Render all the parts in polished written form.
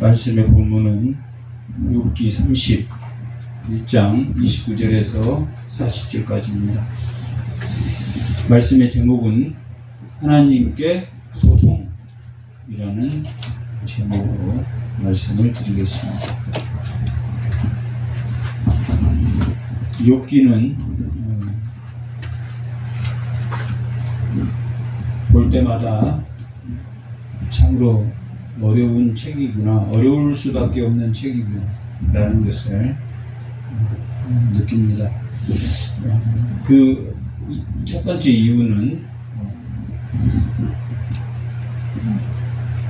말씀의 본문은 욥기 31장 29절에서 40절까지입니다. 말씀의 제목은 하나님께 소송이라는 제목으로 말씀을 드리겠습니다. 욥기는 볼 때마다 참으로 어려운 책이구나, 어려울 수밖에 없는 책이구나 라는 것을 느낍니다. 그 첫 번째 이유는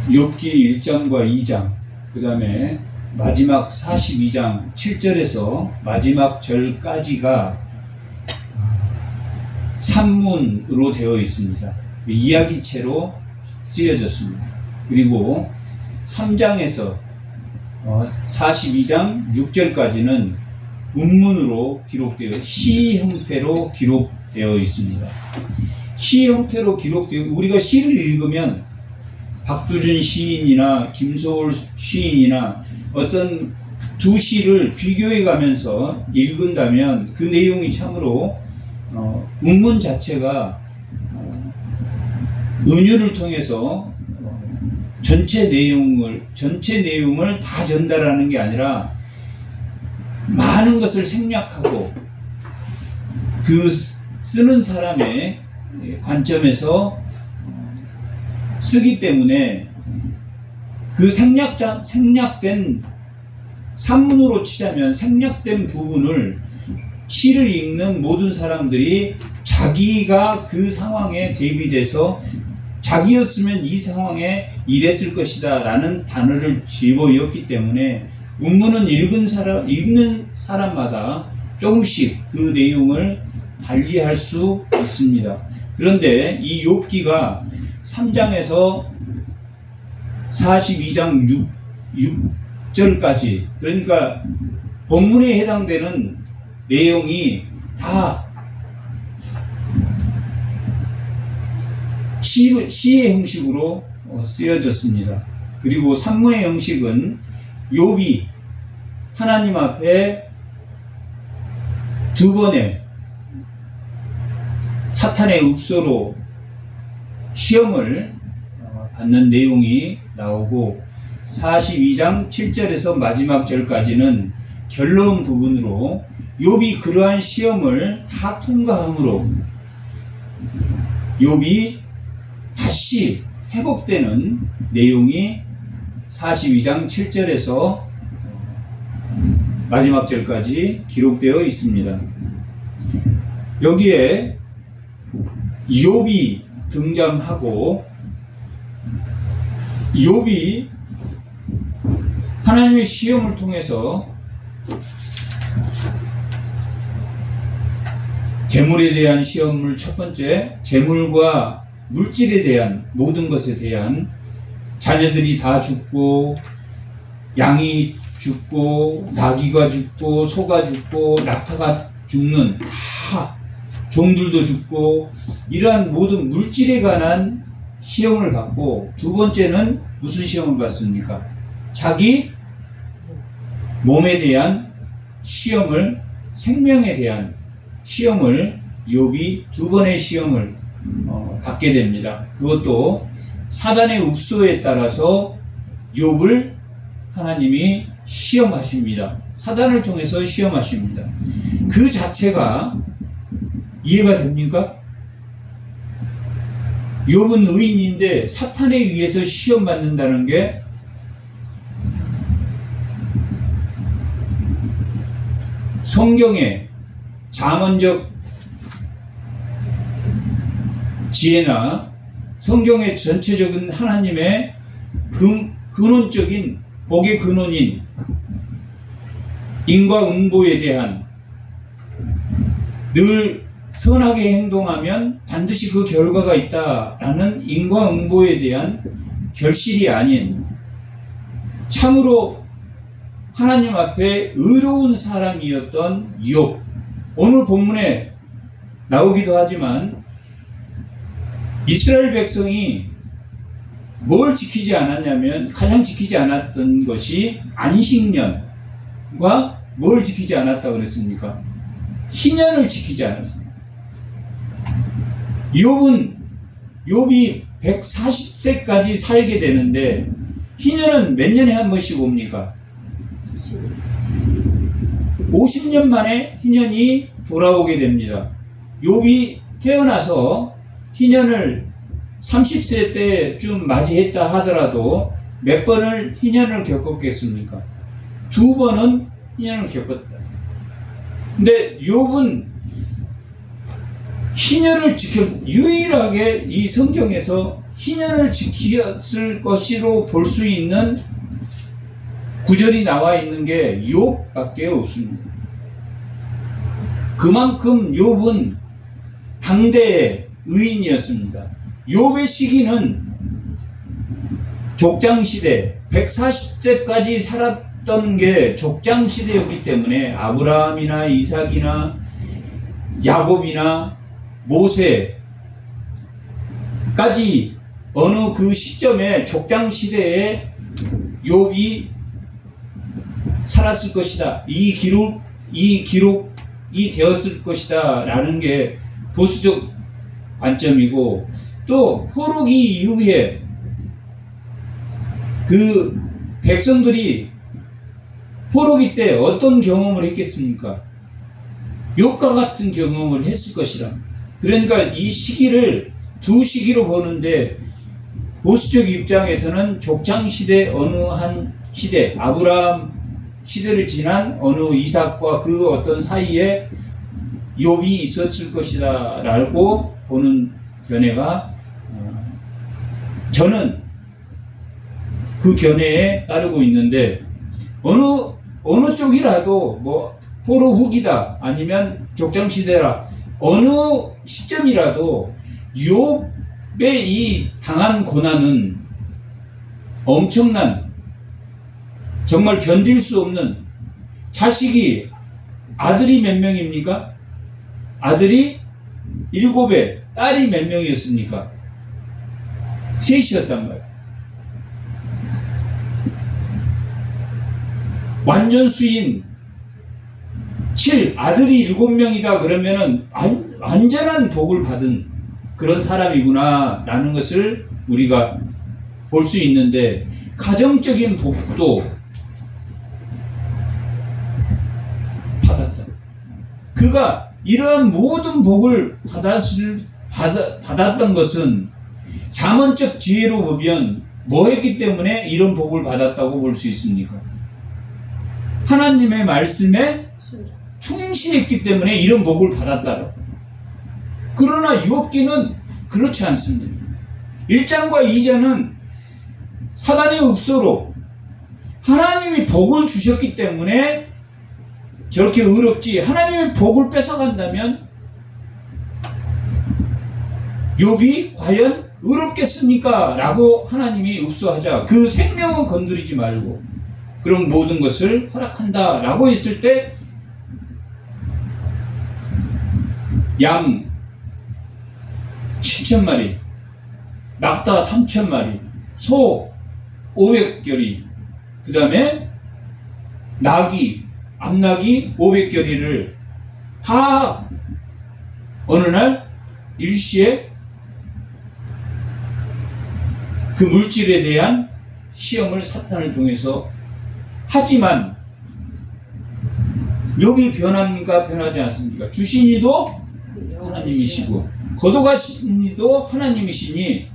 욥기 1장과 2장, 그 다음에 마지막 42장 7절에서 마지막 절까지가 산문으로 되어 있습니다. 이야기체로 쓰여졌습니다. 그리고 3장에서 42장 6절까지는 문문으로 기록되어 시 형태로 기록되어 있습니다. 시 형태로 기록되어, 우리가 시를 읽으면 박두준 시인이나 김소월 시인이나 어떤 두 시를 비교해 가면서 읽은다면 그 내용이 참으로 문문 자체가 은유를 통해서 전체 내용을 다 전달하는 게 아니라 많은 것을 생략하고 그 쓰는 사람의 관점에서 쓰기 때문에 그 생략된 산문으로 치자면 생략된 부분을 시를 읽는 모든 사람들이 자기가 그 상황에 대비돼서 자기였으면 이 상황에 이랬을 것이다 라는 단어를 집어넣었기 때문에 문문은 읽는 사람마다 조금씩 그 내용을 달리할 수 있습니다. 그런데 이 욥기가 3장에서 42장 6절까지, 그러니까 본문에 해당되는 내용이 다 시의 형식으로 쓰여졌습니다. 그리고 산문의 형식은 욥이 하나님 앞에 두 번의 사탄의 읍소로 시험을 받는 내용이 나오고 42장 7절에서 마지막 절까지는 결론 부분으로 욥이 그러한 시험을 다 통과함으로 욥이 다시 회복되는 내용이 42장 7절에서 마지막 절까지 기록되어 있습니다. 여기에 욥이 등장하고 욥이 하나님의 시험을 통해서 재물에 대한 시험을 첫 번째, 재물과 물질에 대한 모든 것에 대한, 자녀들이 다 죽고 양이 죽고 나귀가 죽고 소가 죽고 낙타가 죽는, 다 종들도 죽고 이러한 모든 물질에 관한 시험을 받고, 두 번째는 무슨 시험을 받습니까? 자기 몸에 대한 시험을, 생명에 대한 시험을 욥이 두 번의 시험을 받게 됩니다. 그것도 사단의 읍소에 따라서 욥을 하나님이 시험하십니다. 사단을 통해서 시험하십니다. 그 자체가 이해가 됩니까? 욥은 의인인데 사탄에 의해서 시험받는다는 게 성경의 잠언적 지혜나 성경의 전체적인 하나님의 근원적인 복의 근원인 인과응보에 대한, 늘 선하게 행동하면 반드시 그 결과가 있다라는 인과응보에 대한 결실이 아닌 참으로 하나님 앞에 의로운 사람이었던 욥, 오늘 본문에 나오기도 하지만 이스라엘 백성이 뭘 지키지 않았냐면, 가장 지키지 않았던 것이 안식년과 뭘 지키지 않았다고 그랬습니까? 희년을 지키지 않았습니다. 욥이 140세까지 살게 되는데, 희년은 몇 년에 한 번씩 옵니까? 50년 만에 희년이 돌아오게 됩니다. 욥이 태어나서 희년을 30세 때쯤 맞이했다 하더라도 몇 번을 희년을 겪었겠습니까? 2번은 희년을 겪었다. 근데 욥은 희년을 유일하게 이 성경에서 희년을 지켰을 것으로 볼 수 있는 구절이 나와 있는 게 욥밖에 없습니다. 그만큼 욥은 당대의 의인이었습니다. 욥의 시기는 족장시대, 140세까지 살았던 게 족장시대였기 때문에 아브라함이나 이삭이나 야곱이나 모세까지 어느 그 시점에 족장시대에 욥이 살았을 것이다. 이 기록이 되었을 것이다. 라는 게 보수적 관점이고, 또 포로기 이후에 그 백성들이 포로기 때 어떤 경험을 했겠습니까? 욥과 같은 경험을 했을 것이라. 그러니까 이 시기를 두 시기로 보는데, 보수적 입장에서는 족장시대 어느 한 시대, 아브라함 시대를 지난 어느 이삭과 그 어떤 사이에 욥이 있었을 것이다 라고 보는 견해가, 저는 그 견해에 따르고 있는데, 어느 쪽이라도 뭐 포로 후기다 아니면 족장시대라 어느 시점이라도 욥의 이 당한 고난은 엄청난, 정말 견딜 수 없는, 자식이 아들이 몇 명입니까? 아들이 7에 딸이 몇 명이었습니까? 3이었단 말이에요. 완전 수인 7, 아들이 7명이다 그러면은 완전한 복을 받은 그런 사람이구나 라는 것을 우리가 볼 수 있는데, 가정적인 복도 받았다. 그가 이러한 모든 복을 받았던 것은 잠언적 지혜로 보면 뭐 했기 때문에 이런 복을 받았다고 볼 수 있습니까? 하나님의 말씀에 충실했기 때문에 이런 복을 받았다고. 그러나 욥기는 그렇지 않습니다. 1장과 2장은 사단의 읍소로 하나님이 복을 주셨기 때문에 저렇게 의롭지, 하나님의 복을 뺏어간다면 욥이 과연 의롭겠습니까? 라고 하나님이 읍소하자, 그 생명은 건드리지 말고 그런 모든 것을 허락한다 라고 했을 때, 양 7,000마리, 낙타 3,000마리, 소 500결이, 그 다음에 암낙이 500결이를 다 어느 날 일시에 그 물질에 대한 시험을 사탄을 통해서 하지만, 욥이 변합니까? 변하지 않습니까? 주신 이도 하나님이시고 거둬가신 이도 하나님이시니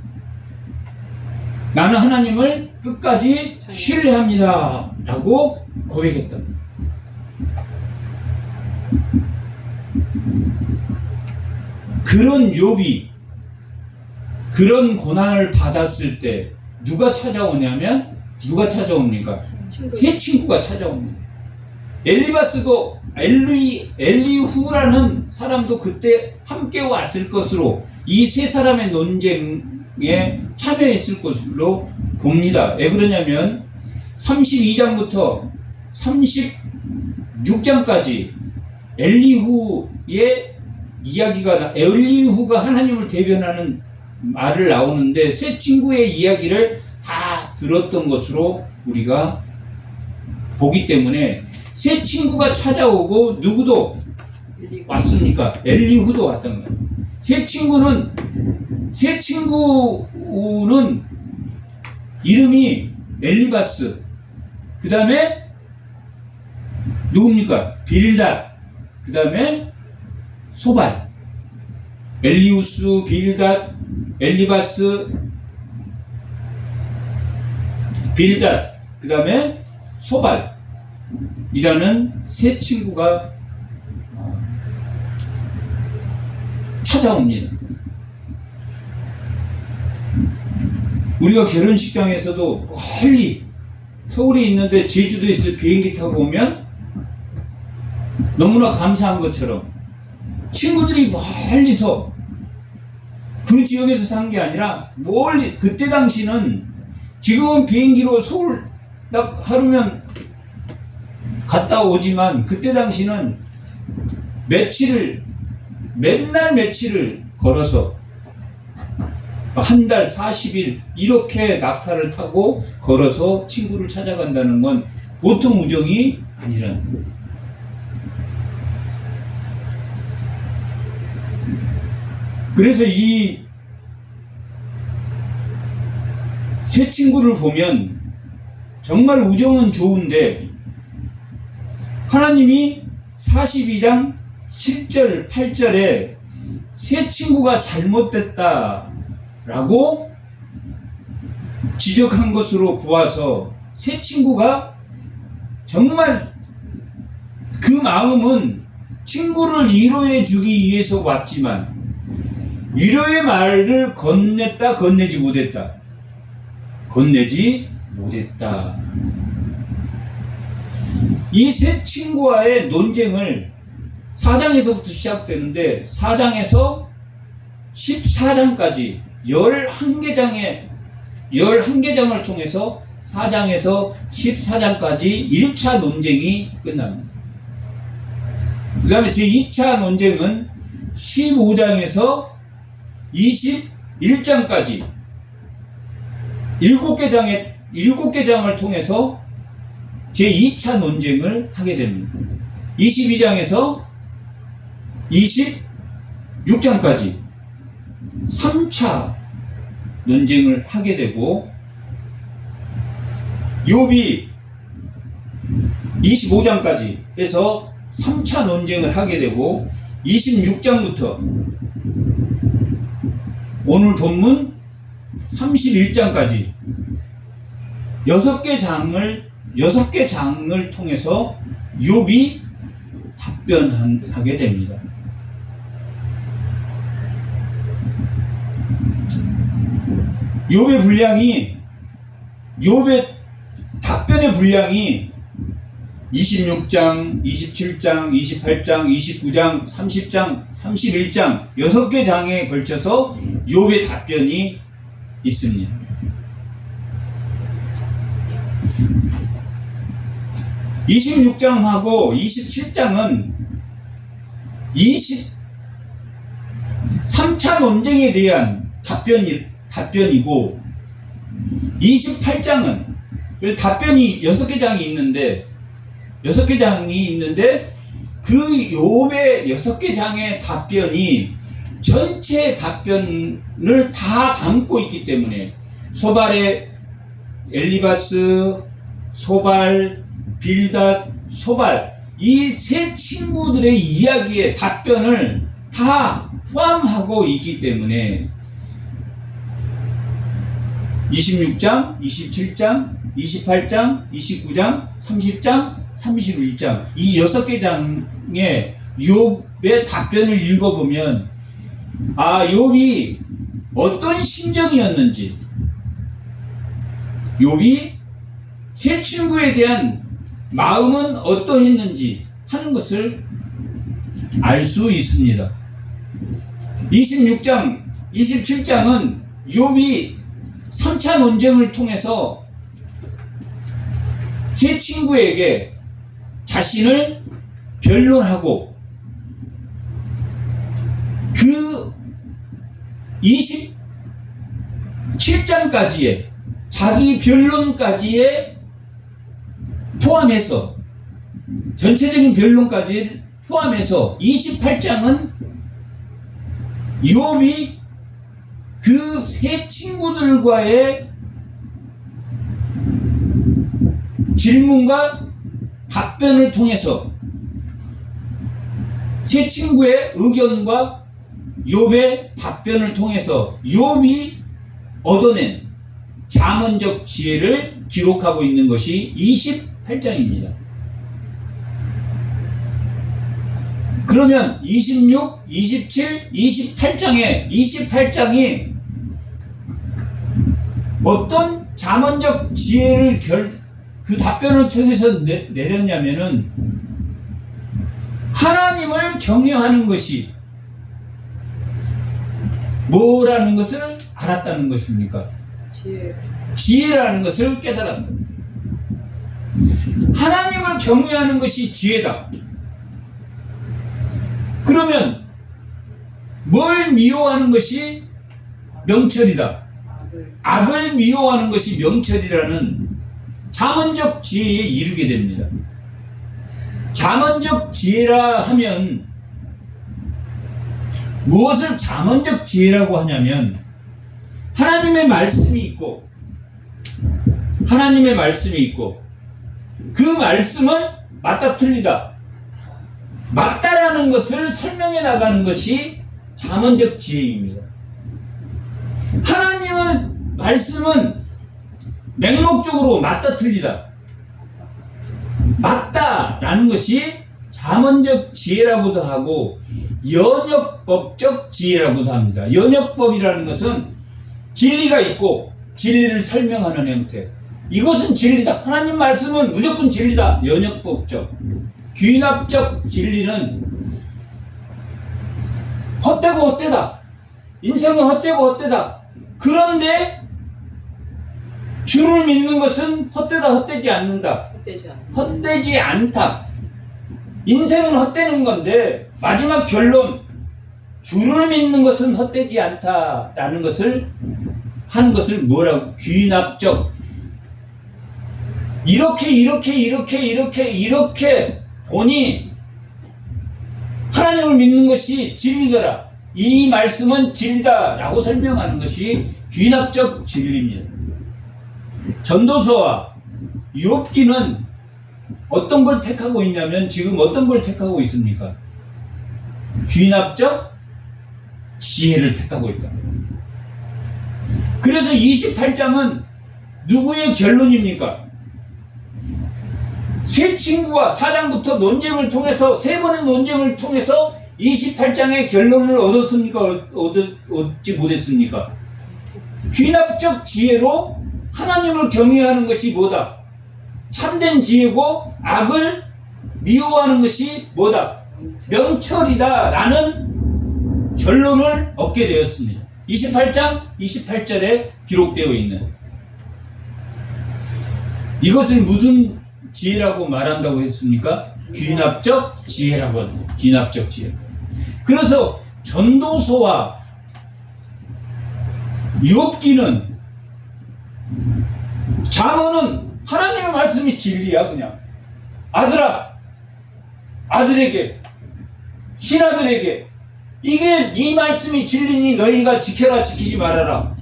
나는 하나님을 끝까지 신뢰합니다 라고 고백했다. 그런 욥이 그런 고난을 받았을 때 누가 찾아오냐면, 누가 찾아옵니까? 세 친구가 찾아옵니다. 엘리바스도 엘리후라는 사람도 그때 함께 왔을 것으로, 이 세 사람의 논쟁에 참여했을 것으로 봅니다. 왜 그러냐면 32장부터 36장까지 엘리후의 이야기가, 엘리후가 하나님을 대변하는 말을 나오는데 세 친구의 이야기를 다 들었던 것으로 우리가 보기 때문에 세 친구가 찾아오고 누구도 왔습니까? 엘리후도 왔단 말이에요. 세 친구는 이름이 엘리바스, 그 다음에 누굽니까? 빌닷, 그 다음에 소발. 엘리우스, 빌닷, 엘리바스, 빌닷, 그 다음에 소발이라는 세 친구가 찾아옵니다. 우리가 결혼식장에서도 멀리 서울에 있는데 제주도에서 비행기 타고 오면 너무나 감사한 것처럼 친구들이 멀리서 그 지역에서 산 게 아니라 멀리, 그때 당시는 지금은 비행기로 서울 딱 하루면 갔다 오지만 그때 당시는 맨날 며칠을 걸어서 한 달 40일 이렇게 낙타를 타고 걸어서 친구를 찾아간다는 건 보통 우정이 아니라는 거예요. 그래서 이 세 친구를 보면 정말 우정은 좋은데 하나님이 42장 7절 8절에 세 친구가 잘못됐다라고 지적한 것으로 보아서 세 친구가 정말 그 마음은 친구를 위로해 주기 위해서 왔지만 위로의 말을 건네지 못했다. 이 세 친구와의 논쟁을 4장에서부터 시작되는데 4장에서 14장까지 11개장을 통해서 4장에서 14장까지 1차 논쟁이 끝납니다. 그 다음에 제2차 논쟁은 15장에서 21장까지 7개 장을 통해서 제2차 논쟁을 하게 됩니다. 22장에서 26장까지 3차 논쟁을 하게 되고 욥이 25장까지 해서 3차 논쟁을 하게 되고 26장부터 오늘 본문 31장까지 6개 장을 통해서 욥이 답변하게 됩니다. 욥의 답변의 분량이 26장, 27장, 28장, 29장, 30장, 31장 6개 장에 걸쳐서 욥의 답변이 있습니다. (26) 장하고 27장은 3차 논쟁에 대한 답변이고 28장은 답변이 6개 장이 있는데 그 욥의 6개 장의 답변이 전체 답변을 다 담고 있기 때문에 소발의 엘리바스, 소발, 빌닷, 소발 이 세 친구들의 이야기의 답변을 다 포함하고 있기 때문에 26장, 27장, 28장, 29장, 30장, 31장 이 6개 장의 욥의 답변을 읽어보면 욥이 어떤 심정이었는지 욥이 세 친구에 대한 마음은 어떠했는지 하는 것을 알 수 있습니다. 26장, 27장은 욥이 3차 논쟁을 통해서 세 친구에게 자신을 변론하고 그 7장까지의 자기 변론까지에 포함해서 전체적인 변론까지 포함해서 28장은 욥이 그 세 친구들과의 질문과 답변을 통해서 세 친구의 의견과 욥의 답변을 통해서 욥이 얻어낸 잠언적 지혜를 기록하고 있는 것이 28장입니다. 그러면 26, 27, 28장이 어떤 잠언적 지혜를 그 답변을 통해서 내렸냐면은 하나님을 경외하는 것이 뭐라는 것을 알았다는 것입니까? 지혜라는 것을 깨달았다. 하나님을 경외하는 것이 지혜다. 그러면 뭘 미워하는 것이 명철이다. 악을 미워하는 것이 명철이라는 잠언적 지혜에 이르게 됩니다. 잠언적 지혜라 하면 무엇을 잠언적 지혜라고 하냐면 하나님의 말씀이 있고 그 말씀은 맞다 틀리다 맞다라는 것을 설명해 나가는 것이 잠언적 지혜입니다. 하나님의 말씀은 맹목적으로 맞다 틀리다 맞다라는 것이 잠언적 지혜라고도 하고 연역법적 지혜라고도 합니다. 연역법이라는 것은 진리가 있고 진리를 설명하는 형태. 이것은 진리다. 하나님 말씀은 무조건 진리다. 연역법적. 귀납적 진리는 헛되고 헛되다. 인생은 헛되고 헛되다. 그런데 주를 믿는 것은 헛되다 헛되지 않는다. 헛되지 않다. 인생은 헛되는 건데 마지막 결론 주를 믿는 것은 헛되지 않다라는 것을 하는 것을 뭐라고? 귀납적. 이렇게 보니 하나님을 믿는 것이 진리더라. 이 말씀은 진리다라고 설명하는 것이 귀납적 진리입니다. 전도서와 욥기는 어떤 걸 택하고 있냐면 지금 어떤 걸 택하고 있습니까? 귀납적 지혜를 택하고 있다. 그래서 28장은 누구의 결론입니까? 세 친구가 4장부터 논쟁을 통해서 세 번의 논쟁을 통해서 28장의 결론을 얻었습니까? 얻지 못했습니까? 귀납적 지혜로 하나님을 경외하는 것이 뭐다? 참된 지혜고 악을 미워하는 것이 뭐다? 명철이다 라는 결론을 얻게 되었습니다. 28장 28절에 기록되어 있는 이것을 무슨 지혜라고 말한다고 했습니까? 귀납적 지혜라고 합니다. 귀납적 지혜. 그래서 전도서와 욥기는 잠언은 하나님의 말씀이 진리야. 그냥 아들에게 신하들에게 이게 네 말씀이 진리니 너희가 지켜라 지키지 말아라.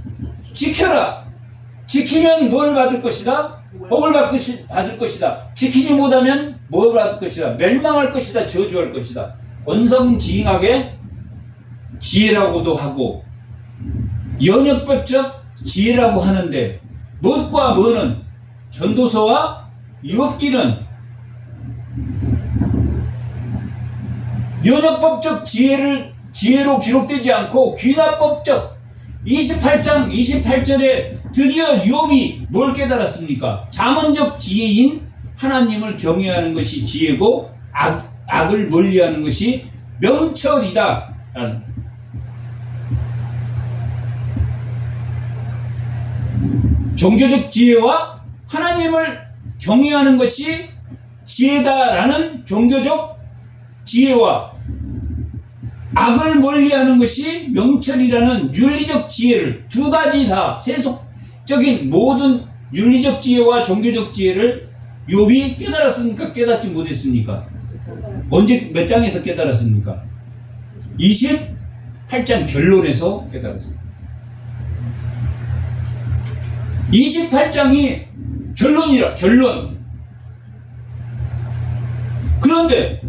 지켜라. 지키면 뭘 받을 것이다? 복을 받을 것이다. 지키지 못하면 뭘 받을 것이다? 멸망할 것이다. 저주할 것이다. 권성징악의 지혜라고도 하고 연역법적 지혜라고 하는데 무엇과 뭐는 전도서와 욥기는 연역법적 지혜로 기록되지 않고 귀납법적 28장 28절에 드디어 욥이 뭘 깨달았습니까? 잠언적 지혜인 하나님을 경외하는 것이 지혜고 악을 멀리하는 것이 명철이다. 종교적 지혜와 하나님을 경외하는 것이 지혜다라는 종교적 지혜와 악을 멀리하는 것이 명철이라는 윤리적 지혜를 두 가지 다 세속적인 모든 윤리적 지혜와 종교적 지혜를 욥이 깨달았습니까? 깨닫지 못했습니까? 언제 몇 장에서 깨달았습니까? 28장 결론에서 깨달았습니다. 28장이 결론이라 결론. 그런데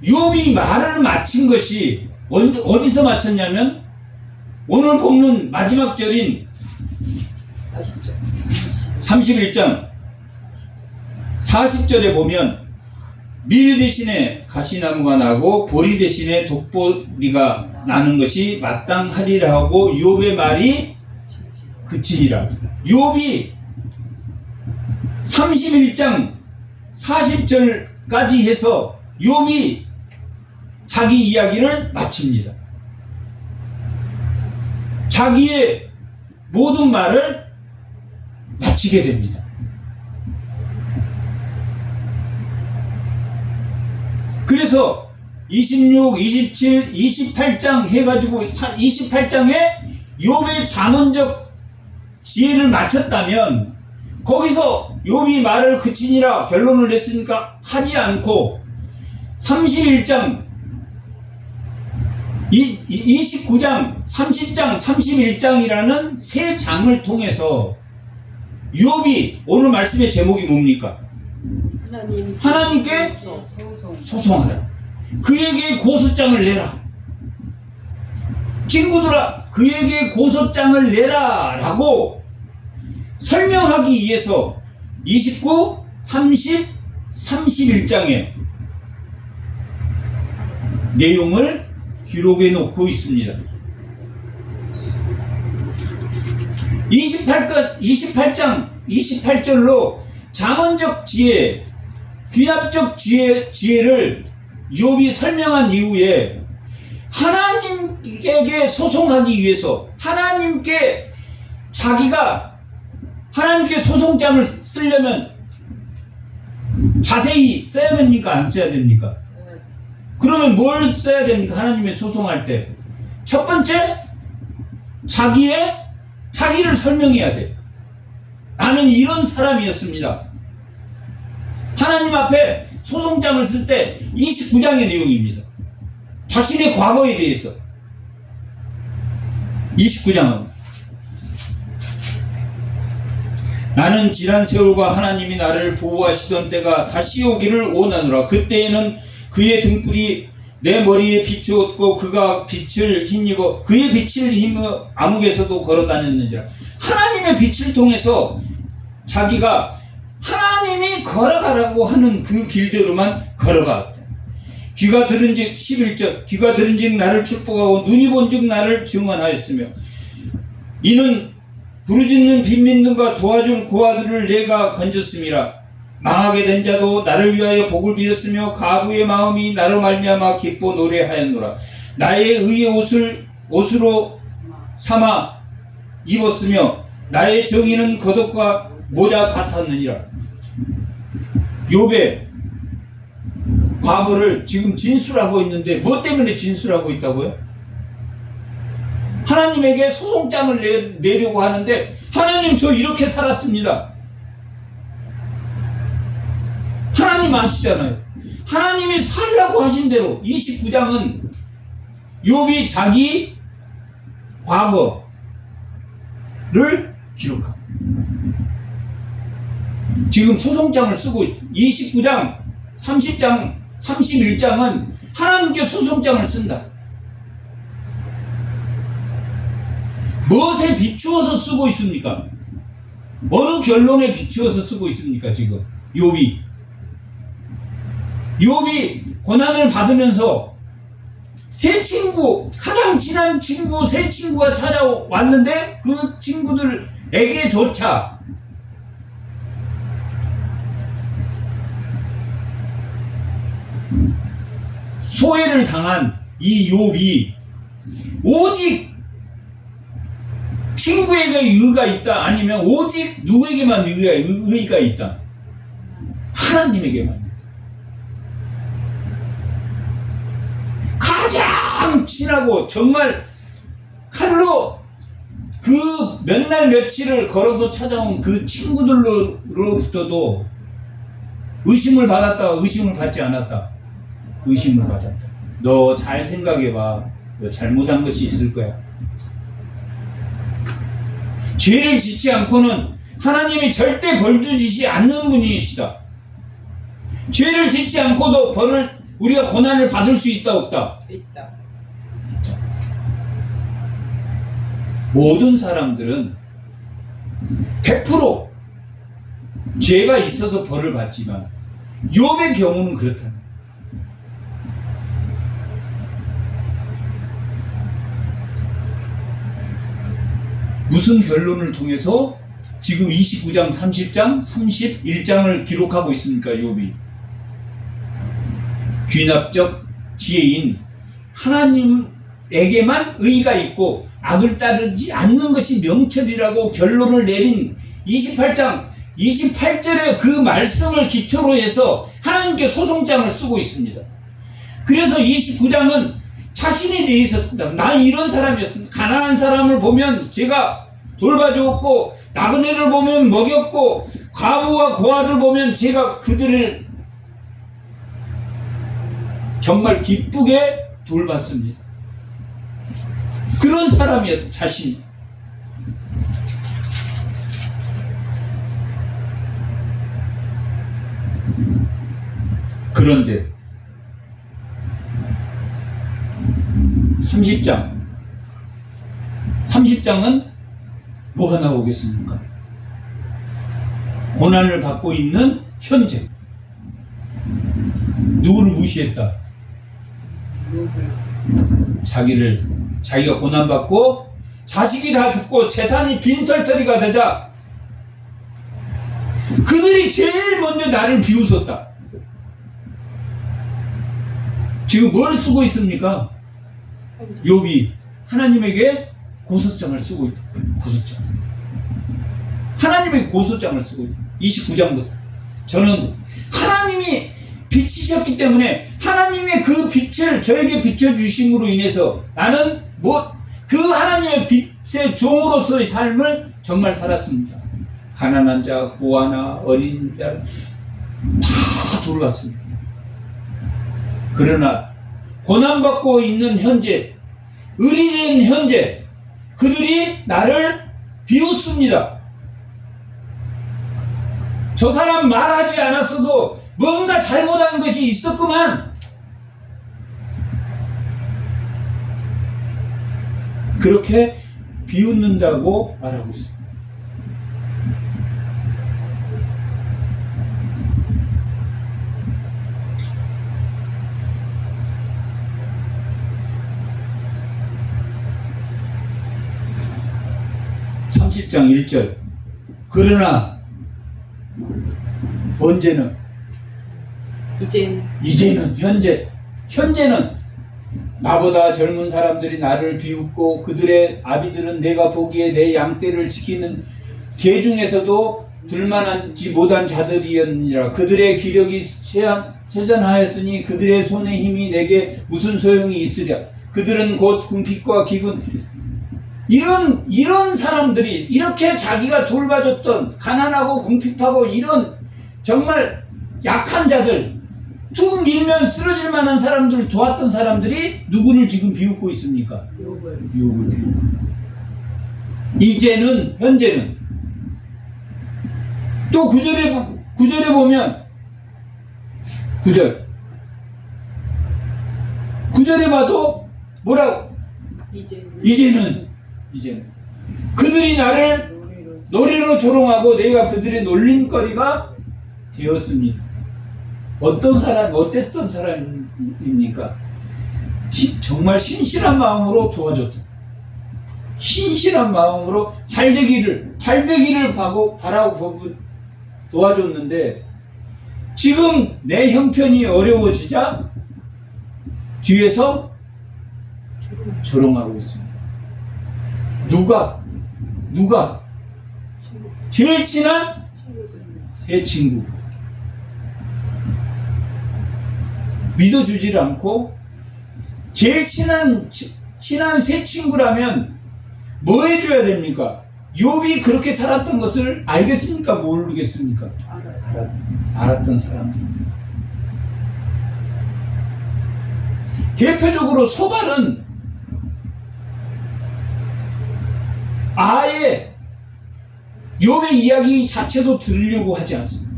욥이 말을 마친 것이 어디서 마쳤냐면 오늘 본문 마지막 절인 31장 40절에 보면 밀 대신에 가시나무가 나고 보리 대신에 독보리가 나는 것이 마땅하리라 하고 욥의 말이 그치니라. 욥이 31장 40절까지 해서 욥이 자기 이야기를 마칩니다. 자기의 모든 말을 마치게 됩니다. 그래서 26, 27, 28장 해가지고 28장에 욥의 자문적 지혜를 마쳤다면 거기서 욥이 말을 그치니라 결론을 냈으니까 하지 않고 31장 29장, 30장, 31장이라는 세 장을 통해서 욥이 오늘 말씀의 제목이 뭡니까? 하나님께 소송하라. 그에게 고소장을 내라. 친구들아, 그에게 고소장을 내라 라고 설명하기 위해서 29, 30, 31장의 내용을 기록해 놓고 있습니다. 28장 28절로 자문적 지혜, 귀납적 지혜를 욥이 설명한 이후에 하나님에게 소송하기 위해서 하나님께 자기가 하나님께 소송장을 쓰려면 자세히 써야 됩니까? 안 써야 됩니까? 그러면 뭘 써야 됩니까? 하나님의 소송할 때 첫 번째, 자기를 설명해야 돼. 나는 이런 사람이었습니다. 하나님 앞에 소송장을 쓸 때 29장의 내용입니다. 자신의 과거에 대해서 29장은 나는 지난 세월과 하나님이 나를 보호하시던 때가 다시 오기를 원하노라. 그때에는 그의 등불이 내 머리에 비추었고 그가 빛을 힘입어 그의 빛을 힘입어 암흑에서도 걸어 다녔는지라. 하나님의 빛을 통해서 자기가 하나님이 걸어가라고 하는 그 길대로만 걸어갔다. 귀가 들은즉 11절 귀가 들은즉 나를 축복하고 눈이 본즉 나를 증언하였으며 이는 부르짖는 빈민들과 도와줄 고아들을 내가 건졌음이라. 망하게 된 자도 나를 위하여 복을 빌었으며 가부의 마음이 나로 말미암아 기뻐 노래하였노라. 나의 의의 옷으로 삼아 입었으며 나의 정의는 겉옷과 모자 같았느니라. 욥의 과거를 지금 진술하고 있는데 뭐 때문에 진술하고 있다고요? 하나님에게 소송장을 내려고 하는데 하나님 저 이렇게 살았습니다. 하나님 아시잖아요. 하나님이 살라고 하신 대로 29장은 욥이 자기 과거를 기록합니다. 지금 소송장을 쓰고 29장, 30장, 31장은 하나님께 소송장을 쓴다. 무엇에 비추어서 쓰고 있습니까? 어느 결론에 비추어서 쓰고 있습니까? 지금 욥이 고난을 받으면서 새 친구, 가장 친한 친구, 새 친구가 찾아왔는데 그 친구들에게조차 소외를 당한 이 욥이 오직 친구에게 의의가 있다, 아니면 오직 누구에게만 의의가 있다? 하나님에게만. 가장 참 친하고 정말 칼로 그 몇 날 며칠을 걸어서 찾아온 그 친구들로부터도 의심을 받았다, 의심을 받지 않았다. 의심을 받았다. 너 잘 생각해봐. 너 잘못한 것이 있을 거야. 죄를 짓지 않고는 하나님이 절대 벌 주시지 않는 분이시다. 죄를 짓지 않고도 우리가 고난을 받을 수 있다, 없다? 있다. 모든 사람들은 100% 죄가 있어서 벌을 받지만 욥의 경우는 그렇다. 무슨 결론을 통해서 지금 29장, 30장, 31장을 기록하고 있습니까? 욥이 귀납적 지혜인 하나님에게만 의의가 있고 악을 따르지 않는 것이 명철이라고 결론을 내린 28장 28절의 그 말씀을 기초로 해서 하나님께 소송장을 쓰고 있습니다. 그래서 29장은 자신에 대해서 쓴다. 나 이런 사람이었습니다. 가난한 사람을 보면 제가 돌봐주었고, 나그네를 보면 먹였고, 과부와 고아를 보면 제가 그들을 정말 기쁘게 돌봤습니다. 그런 사람이었다, 자신. 그런데 30장은 뭐가 나오겠습니까? 고난을 받고 있는 현재. 누구를 무시했다? 자기가 고난받고 자식이 다 죽고 재산이 빈털터리가 되자 그들이 제일 먼저 나를 비웃었다. 지금 뭘 쓰고 있습니까? 욥이 하나님에게 고소장을 쓰고 있다. 고소장. 하나님에게 고소장을 쓰고 있다. 29장부터. 저는 하나님이 비치셨기 때문에 하나님의 그 빛을 저에게 비춰주심으로 인해서 나는 그 하나님의 빛의 종으로서의 삶을 정말 살았습니다. 가난한 자, 고아나 어린 자 다 돌봤습니다. 그러나 고난받고 있는 현재, 의리된 현재, 그들이 나를 비웃습니다. 저 사람 말하지 않았어도 뭔가 잘못한 것이 있었구만. 그렇게 비웃는다고 말하고 있습니다. (30장 1절) 그러나 언제는 이제는 현재는 나보다 젊은 사람들이 나를 비웃고 그들의 아비들은 내가 보기에 내 양떼를 지키는 개 중에서도 들만하지 못한 자들이었느니라. 그들의 기력이 쇠잔하였으니 그들의 손의 힘이 내게 무슨 소용이 있으랴. 그들은 곧 궁핍과 기근. 이런 사람들이 이렇게 자기가 돌봐줬던 가난하고 궁핍하고 이런 정말 약한 자들, 툭 밀면 쓰러질 만한 사람들을 도왔던 사람들이 누구를 지금 비웃고 있습니까? 욥을 비웃고. 이제는, 현재는. 또 9절에 보면 9절에 봐도 뭐라고? 이제는 그들이 나를 노래로 조롱하고 내가 그들의 놀림거리가 되었습니다. 어땠던 사람입니까? 정말 신실한 마음으로 도와줬다. 신실한 마음으로 잘되기를 바라고 도와줬는데 지금 내 형편이 어려워지자 뒤에서 조롱하고 있습니다. 누가? 제일 친한 새 친구. 믿어주질 않고 제일 친한 새 친구라면 뭐 해줘야 됩니까? 욥이 그렇게 살았던 것을 알겠습니까? 모르겠습니까? 알았던 사람들. 대표적으로 소발은 아예 욥의 이야기 자체도 들으려고 하지 않습니다.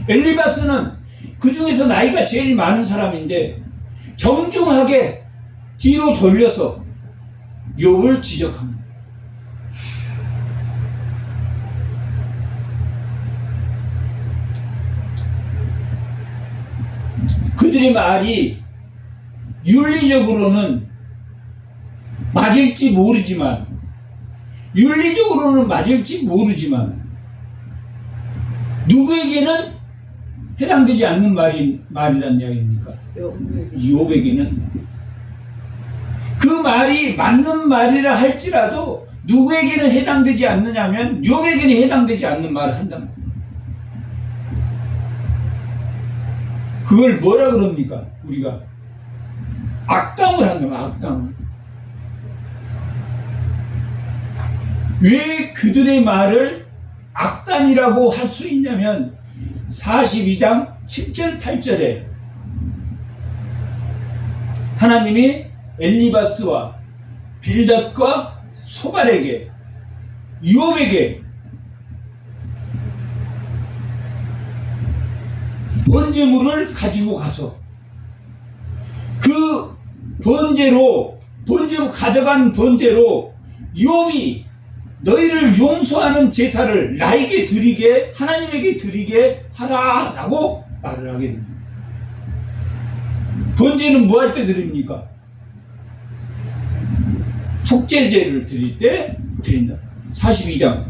엘리바스는 그 중에서 나이가 제일 많은 사람인데 정중하게 뒤로 돌려서 욥을 지적합니다. 그들의 말이 윤리적으로는 맞을지 모르지만 누구에게는 해당되지 않는 말이란 이야기입니까? 욥에게는 그 말이 맞는 말이라 할지라도 누구에게는 해당되지 않느냐면 욥에게는 해당되지 않는 말을 한단 말이에요. 그걸 뭐라 그럽니까? 우리가 악담을 한다면 악담을. 왜 그들의 말을 악담이라고 할 수 있냐면 42장 7절 8절에 하나님이 엘리바스와 빌닷과 소발에게 욥에게 번제물을 가지고 가서 그 가져간 번제로 욥이 너희를 용서하는 제사를 나에게 드리게 하나님에게 드리게 하라라고 말을 하게 됩니다. 번제는 뭐 할 때 드립니까? 속죄제를 드릴 때 드린다. 42장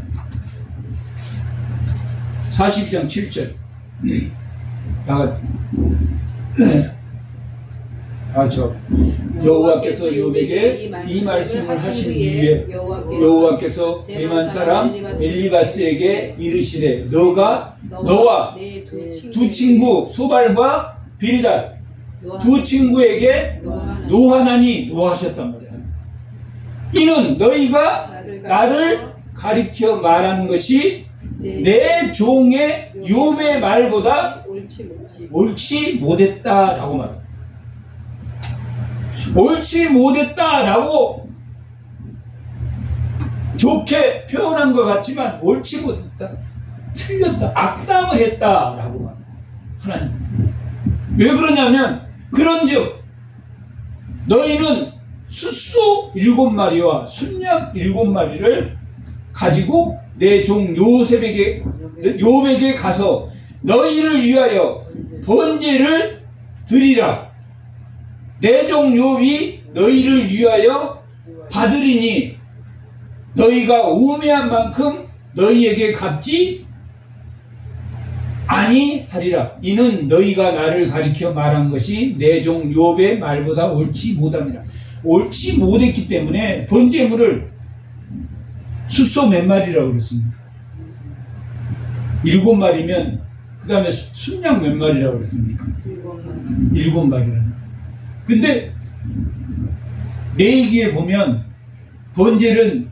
7절 여호와께서 욥에게 이 말씀을 하신 이후에 여호와께서 대만 사람 엘리바스에게 이르시되 너와 두 친구 소발과 빌닷 두 친구에게 노하나니 노하셨단 말이야. 이는 너희가 나를 가리켜 말한 것이 내 종의 욥의 말보다 옳지 못했다라고 말합니다. 옳지 못했다라고 좋게 표현한 것 같지만 옳지 못했다, 틀렸다, 악담을 했다라고 말합니다. 하나님. 왜 그러냐면 그런즉 너희는 숫소 7마리와 순양 7마리를 가지고 내 종 욥에게 가서 너희를 위하여 번제를 드리라. 내 종 욥이 너희를 위하여 받으리니 너희가 우매한 만큼 너희에게 갚지 아니하리라. 이는 너희가 나를 가리켜 말한 것이 내 종 욥의 말보다 옳지 못함이라. 옳지 못했기 때문에 번제물을 숫소 몇 마리라고 그랬습니까? 7마리면 그 다음에 순양 몇 마리라고 그랬습니까? 7마리라는. 근데 레위기에 보면 번제는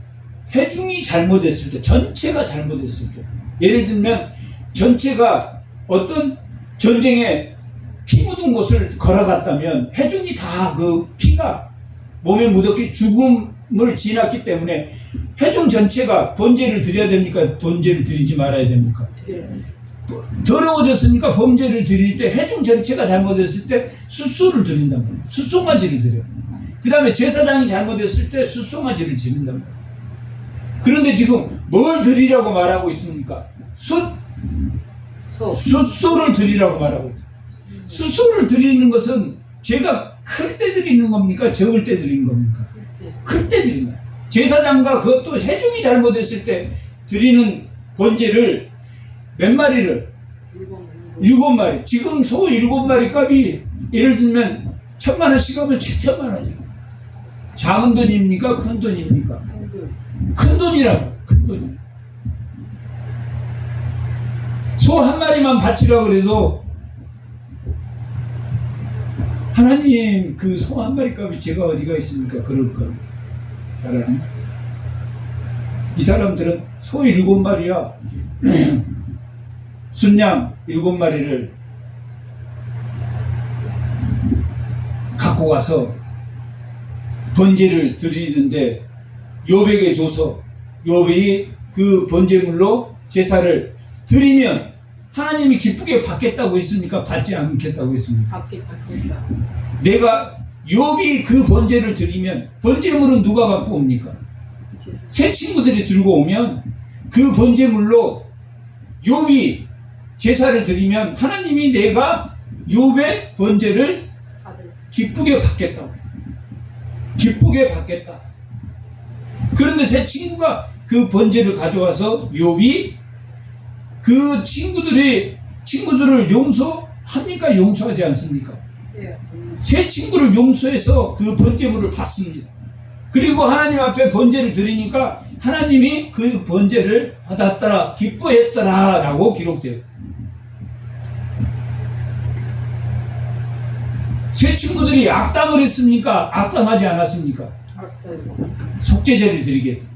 회중이 잘못했을 때, 전체가 잘못했을 때, 예를 들면 전체가 어떤 전쟁에 피 묻은 곳을 걸어갔다면 회중이 다 그 피가 몸에 묻었기 죽음을 지났기 때문에 회중 전체가 번제를 드려야 됩니까? 번제를 드리지 말아야 됩니까? 더러워졌으니까 번제를 드릴 때 회중 전체가 잘못했을 때 숫소를 드린단 말이에요. 숫송아지를 드려요. 그 다음에 제사장이 잘못했을 때 숫송아지를 드린단 말이에요. 그런데 지금 뭘 드리라고 말하고 있습니까? 숫소를 드리라고 말하고 있어요. 숫소를 드리는 것은 제가 클 때 드리는 겁니까? 적을 때 드리는 겁니까? 클 때 드리는 거예요. 제사장과 그것도 회중이 잘못했을 때 드리는 번제를 몇 마리를? 7마리. 지금 소 7마리 값이 예를 들면 1,000,000원씩 하면 7,000,000원이에요. 작은 돈입니까? 큰 돈입니까? 큰 돈이라고. 큰 돈이. 소 한 마리만 바치라고 그래도 하나님 그 소 한 마리 값이 제가 어디가 있습니까? 그럴 거 사람이. 이 사람들은 소 7마리야 순양 7마리를 갖고 가서 번제를 드리는데 요백에 줘서 요백이 그 번제물로 제사를 드리면 하나님이 기쁘게 받겠다고 했습니까? 받지 않겠다고 했습니까? 받겠다. 내가 욥이 그 번제를 드리면 번제물은 누가 갖고 옵니까? 새 친구들이 들고 오면 그 번제물로 욥이 제사를 드리면 하나님이 내가 욥의 번제를 기쁘게 받겠다고. 기쁘게 받겠다. 그런데 새 친구가 그 번제를 가져와서 욥이 그 친구들을 용서합니까? 용서하지 않습니까? 새 친구를 용서해서 그 번제물을 받습니다. 그리고 하나님 앞에 번제를 드리니까 하나님이 그 번제를 받았더라, 기뻐했더라 라고 기록돼요. 새 친구들이 악담을 했습니까? 악담하지 않았습니까? 속죄제를 드리겠다.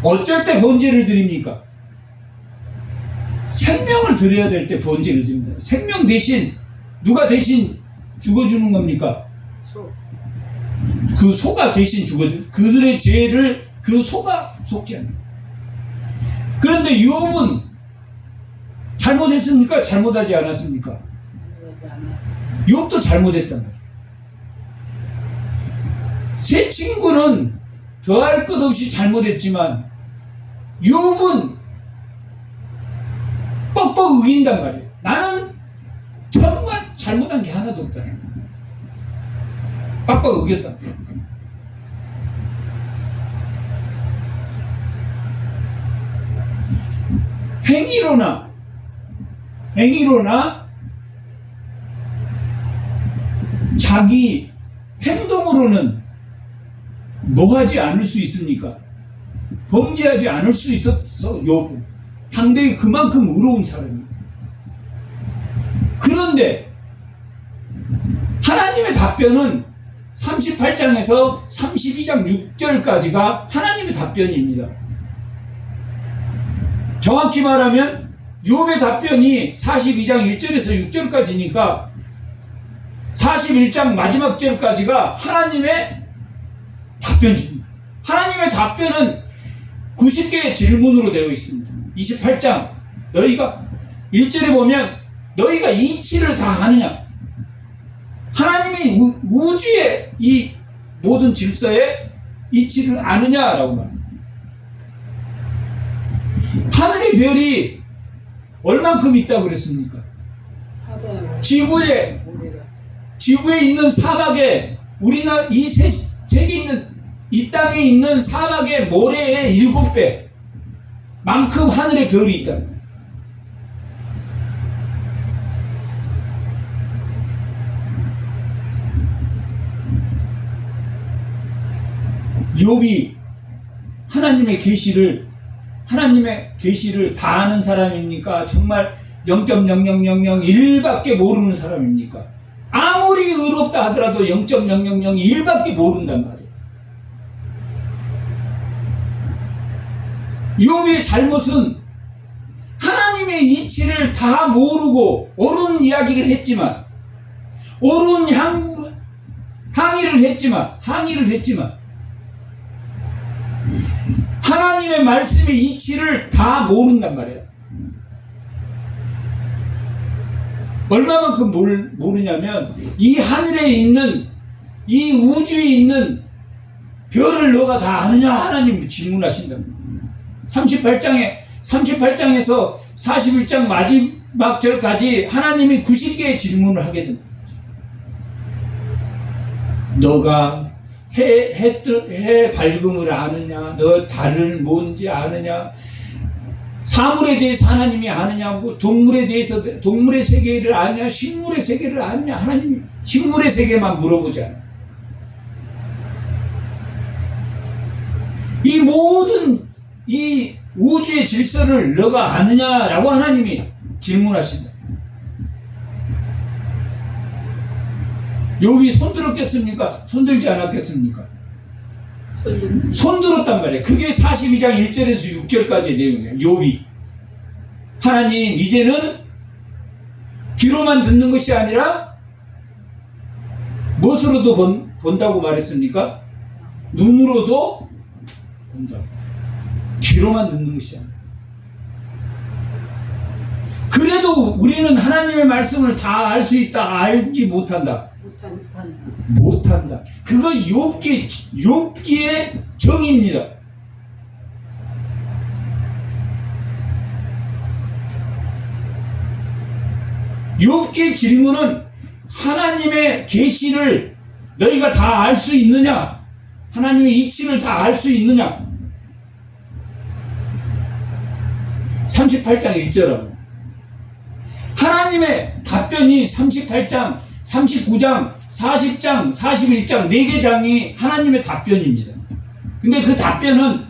어쩔 때 번제를 드립니까? 생명을 드려야 될 때 번제를 드립니다. 생명 대신 누가 대신 죽어주는 겁니까? 그 소가 대신 죽어주는, 그들의 죄를 그 소가 속죄합니다. 그런데 욥은 잘못했습니까? 잘못하지 않았습니까? 욥도 잘못했단 말이에요. 새 친구는 더할 것 없이 잘못했지만 욥은 뻑뻑 우긴단 말이에요. 나는 정말 잘못한 게 하나도 없다. 빡빡 우겼다. 행위로나 자기 행동으로는 뭐 하지 않을 수 있습니까? 범죄하지 않을 수 있었어. 욥은 상당히 그만큼 의로운 사람이에요. 그런데 하나님의 답변은 38장에서 32장 6절까지가 하나님의 답변입니다. 정확히 말하면 욥의 답변이 42장 1절에서 6절까지니까 41장 마지막 절까지가 하나님의 답변입니다. 하나님의 답변은 90개의 질문으로 되어 있습니다. 28장 너희가 1절에 보면 너희가 이치를 다 아느냐? 하나님이 우주의 이 모든 질서의 이치를 아느냐라고 말합니다. 하늘의 별이 얼만큼 있다고 그랬습니까? 지구에 있는 사막에 우리나라 이 세계에 있는 이 땅에 있는 사막의 모래의 7배 만큼 하늘의 별이 있다. 욥이 하나님의 계시를 다 아는 사람입니까? 정말 0.0001밖에 모르는 사람입니까? 아무리 의롭다 하더라도 0.0001밖에 모른단 말이에요. 욥의 잘못은 하나님의 이치를 다 모르고 옳은 이야기를 했지만, 옳은 항의를 했지만 하나님의 말씀의 이치를 다 모른단 말이에요. 얼마만큼 모르냐면 이 하늘에 있는 이 우주에 있는 별을 너가 다 아느냐 하나님 질문하신다. 38장에서 41장 마지막 절까지 하나님이 90개의 질문을 하게 됩니다. 너가 해 밝음을 아느냐? 너 달을 뭔지 아느냐? 사물에 대해서 하나님이 아느냐고, 동물에 대해서 동물의 세계를 아느냐? 식물의 세계를 아느냐? 하나님이 식물의 세계만 물어보지 않아요. 이 모든 이 우주의 질서를 너가 아느냐라고 하나님이 질문하신다. 욥이 손들었겠습니까? 손들지 않았겠습니까? 손들었단 말이에요. 그게 42장 1절에서 6절까지의 내용이에요. 욥이 하나님 이제는 귀로만 듣는 것이 아니라 무엇으로도 본다고 말했습니까? 눈으로도 본다. 귀로만 듣는 것이 아니라. 그래도 우리는 하나님의 말씀을 다 알 수 있다, 알지 못한다. 못한다. 그거 욥기의 정의입니다. 욥기의 질문은 하나님의 계시를 너희가 다 알 수 있느냐? 하나님의 이치를 다 알 수 있느냐? 38장 1절은 하나님의 답변이 38장, 39장, 40장, 41장 4개 장이 하나님의 답변입니다. 근데 그 답변은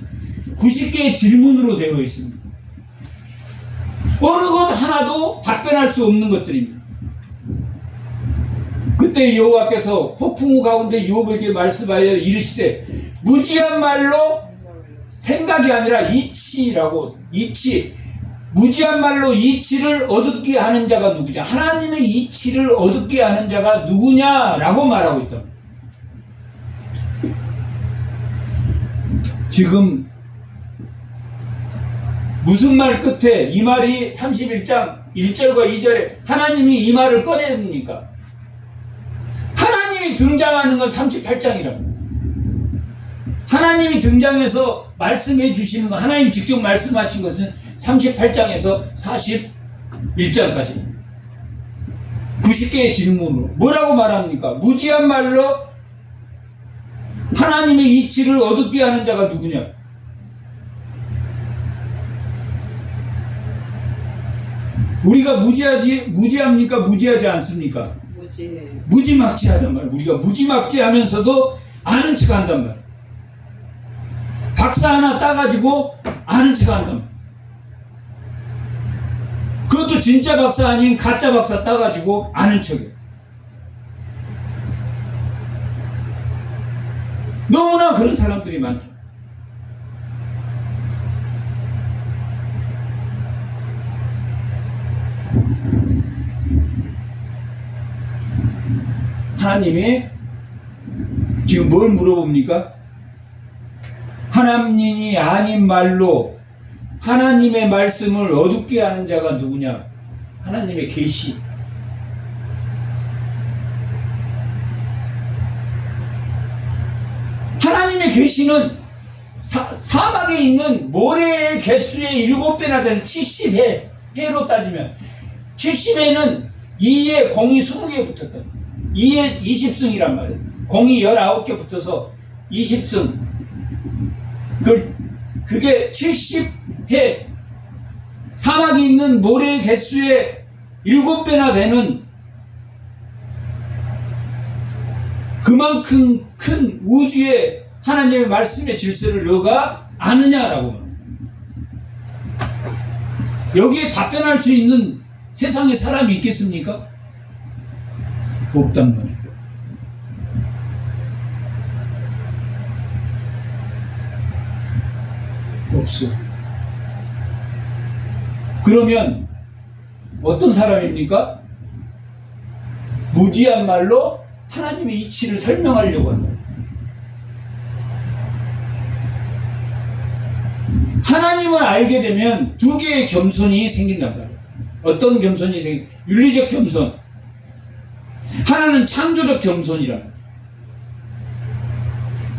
90개의 질문으로 되어 있습니다. 어느 것 하나도 답변할 수 없는 것들입니다. 그때 여호와께서 폭풍우 가운데 욥에게 말씀하여 이르시되 무지한 말로 생각이 아니라 이치라고 무지한 말로 이치를 얻게 하는 자가 누구냐? 하나님의 이치를 얻게 하는 자가 누구냐라고 말하고 있다. 지금 무슨 말 끝에 이 말이 31장 1절과 2절에 하나님이 이 말을 꺼냅니까? 하나님이 등장하는 건 38장이라고. 하나님이 등장해서 말씀해 주시는 거, 하나님 직접 말씀하신 것은 38장에서 41장까지 90개의 질문으로 뭐라고 말합니까? 무지한 말로 하나님의 이치를 얻게 하는 자가 누구냐? 우리가 무지합니까? 무지하지 않습니까? 무지막지하단 말이에요. 우리가 무지막지하면서도 아는 척 한단 말이에요. 박사 하나 따가지고 아는 척 한단 말이에요. 그것도 진짜 박사 아닌 가짜 박사 따가지고 아는 척이에요. 너무나 그런 사람들이 많다. 하나님이 지금 뭘 물어봅니까? 하나님이 아닌 말로 하나님의 말씀을 어둡게 하는 자가 누구냐? 하나님의 계시. 하나님의 계시는 사막에 있는 모래의 개수의 7배나 되는 70회, 해로 따지면 70회는 2에 공이 20개 붙었다. 2에 20승이란 말이에요. 공이 19개 붙어서 20승. 그게 70회. 사막에 있는 모래의 개수의 7배나 되는 그만큼 큰 우주의 하나님의 말씀의 질서를 너가 아느냐라고 말합니다. 여기에 답변할 수 있는 세상에 사람이 있겠습니까? 없단 말이에요. 없어. 그러면 어떤 사람입니까? 무지한 말로 하나님의 이치를 설명하려고 한다. 하나님을 알게 되면 두 개의 겸손이 생긴단 말이에요. 어떤 겸손이 생긴다? 윤리적 겸손. 하나는 창조적 겸손이라.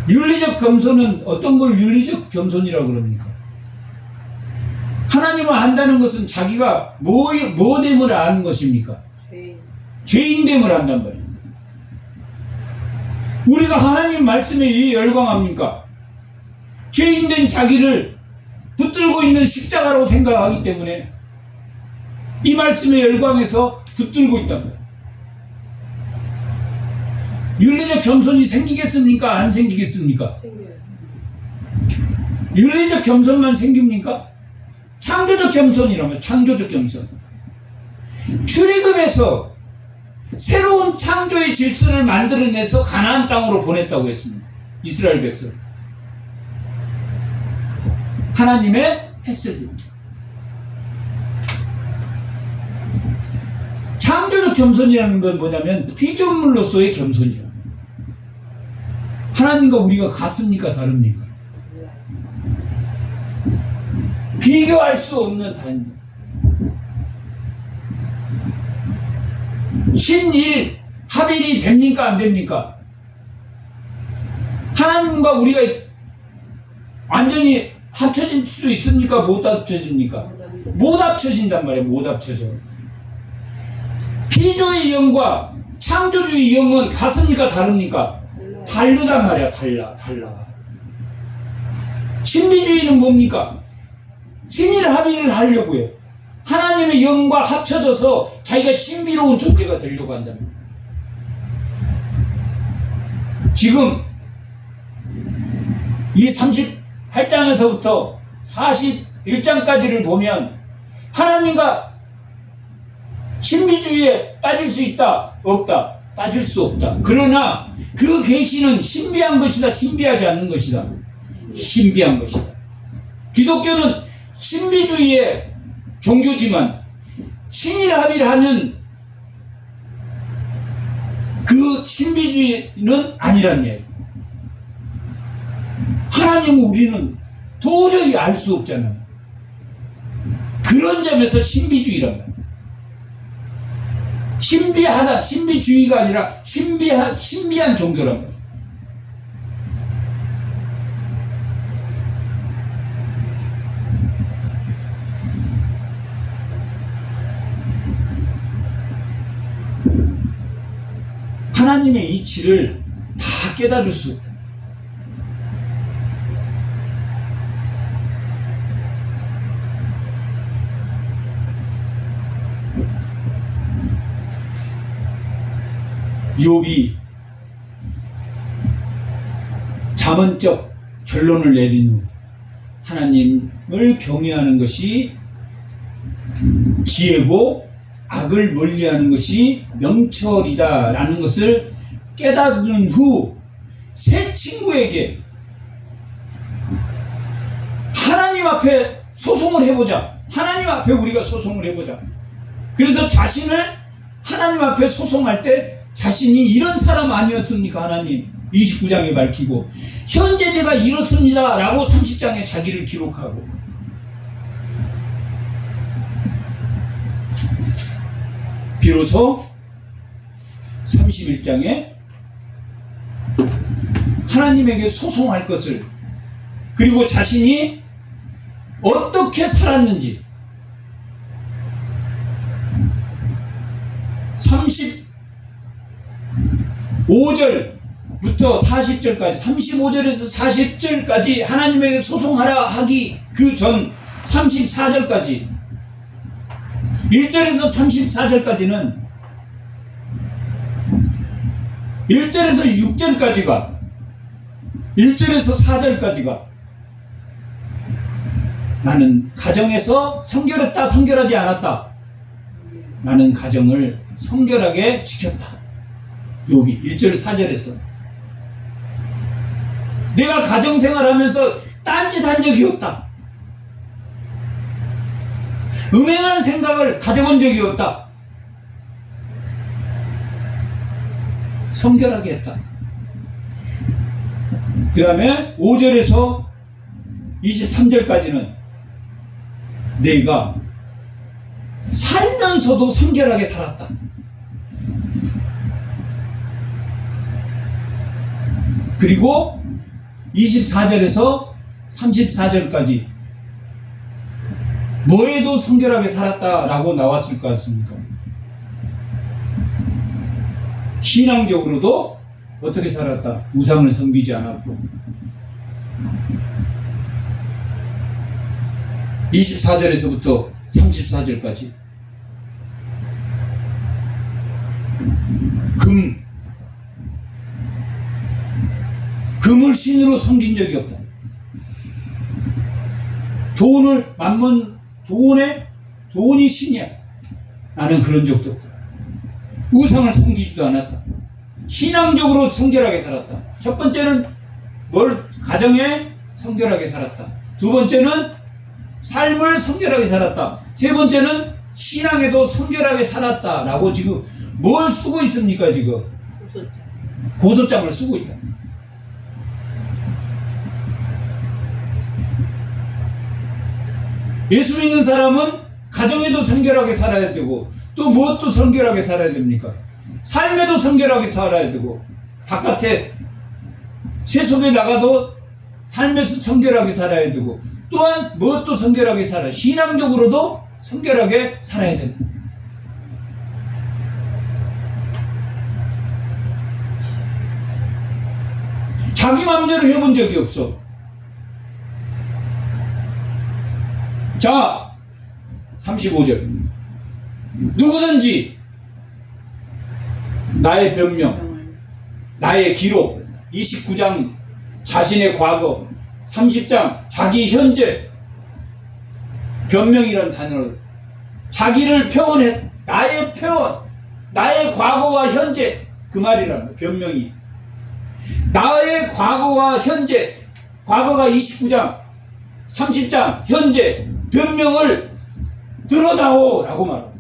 윤리적 겸손은 어떤 걸 윤리적 겸손이라고 그럽니까? 하나님을 안다는 것은 자기가 뭐 됨을 아는 것입니까? 죄인됨을 안단 말이에요. 우리가 하나님 말씀에 왜 열광합니까? 죄인된 자기를 붙들고 있는 십자가라고 생각하기 때문에 이 말씀에 열광해서 붙들고 있단 말이에요. 윤리적 겸손이 생기겠습니까? 안 생기겠습니까? 생겨요. 윤리적 겸손만 생깁니까? 창조적 겸손이라면 창조적 겸손. 출애굽에서 새로운 창조의 질서를 만들어내서 가나안 땅으로 보냈다고 했습니다. 이스라엘 백성. 하나님의 햇새입니다. 창조적 겸손이라는 건 뭐냐면 피조물로서의 겸손이야. 하나님과 우리가 같습니까? 다릅니까? 비교할 수 없는 다릅니다. 신일 합일이 됩니까? 안 됩니까? 하나님과 우리가 완전히 합쳐질 수 있습니까? 못 합쳐집니까? 못 합쳐진단 말이에요. 못 합쳐져. 피조의 영과 창조주의 영은 같습니까? 다릅니까? 다르단 말이야. 달라. 신비주의는 뭡니까? 신일 합일을 하려고 해요. 하나님의 영과 합쳐져서 자기가 신비로운 존재가 되려고 한답니다. 지금 이 38장에서부터 41장까지를 보면 하나님과 신비주의에 빠질 수 있다? 없다? 빠질 수 없다. 그러나 그 계시는 신비한 것이다? 신비하지 않는 것이다? 신비한 것이다. 기독교는 신비주의의 종교지만 신일합일하는 그 신비주의는 아니란 얘기예요. 하나님은 우리는 도저히 알 수 없잖아요. 그런 점에서 신비주의란 말이에요. 신비하다, 신비주의가 아니라 신비한 종교란 말이에요. 하나님의 이치를 다 깨달을 수 없다. 욥이 자문적 결론을 내린 후 하나님을 경외하는 것이 지혜고 악을 멀리하는 것이 명철이다 라는 것을 깨닫는 후 세 친구에게 하나님 앞에 소송을 해보자. 하나님 앞에 우리가 소송을 해보자. 그래서 자신을 하나님 앞에 소송할 때 자신이 이런 사람 아니었습니까? 하나님 29장에 밝히고 현재 제가 이렇습니다 라고 30장에 자기를 기록하고 비로소 31장에 하나님에게 소송할 것을 그리고 자신이 어떻게 살았는지 35절부터 40절까지 35절에서 40절까지 하나님에게 소송하라 하기 그 전 34절까지 1절에서 34절까지는 1절에서 6절까지가 1절에서 4절까지가 나는 가정에서 성결했다 성결하지 않았다 나는 가정을 성결하게 지켰다. 욥이 1절 4절에서 내가 가정생활하면서 딴짓한 적이 없다. 음행하는 생각을 가져본 적이 없다. 성결하게 했다. 그 다음에 5절에서 23절까지는 내가 살면서도 성결하게 살았다. 그리고 24절에서 34절까지 뭐에도 성결하게 살았다라고 나왔을 것 같습니까? 신앙적으로도 어떻게 살았다? 우상을 섬기지 않았고 24절에서부터 34절까지 금을 신으로 섬긴 적이 없다. 돈이 신이야. 나는 그런 적도 없다. 우상을 섬기지도 않았다. 신앙적으로 성결하게 살았다. 첫 번째는 가정에 성결하게 살았다. 두 번째는 삶을 성결하게 살았다. 세 번째는 신앙에도 성결하게 살았다라고 지금 뭘 쓰고 있습니까? 지금 고소장을 쓰고 있다. 예수 믿는 사람은 가정에도 성결하게 살아야 되고 또 무엇도 성결하게 살아야 됩니까? 삶에도 성결하게 살아야 되고 바깥에 세속에 나가도 삶에서 성결하게 살아야 되고 또한 무엇도 성결하게 살아야 신앙적으로도 성결하게 살아야 된다. 자기 마음대로 해본 적이 없어. 자, 35절. 누구든지 나의 변명, 나의 기록, 29장 자신의 과거, 30장 자기 현재, 변명이란 단어를 자기를 표현해, 나의 표현, 나의 과거와 현재, 그 말이란 말이야. 변명이 나의 과거와 현재, 과거가 29장 30장 현재 변명을 들어다오 라고 말합니다.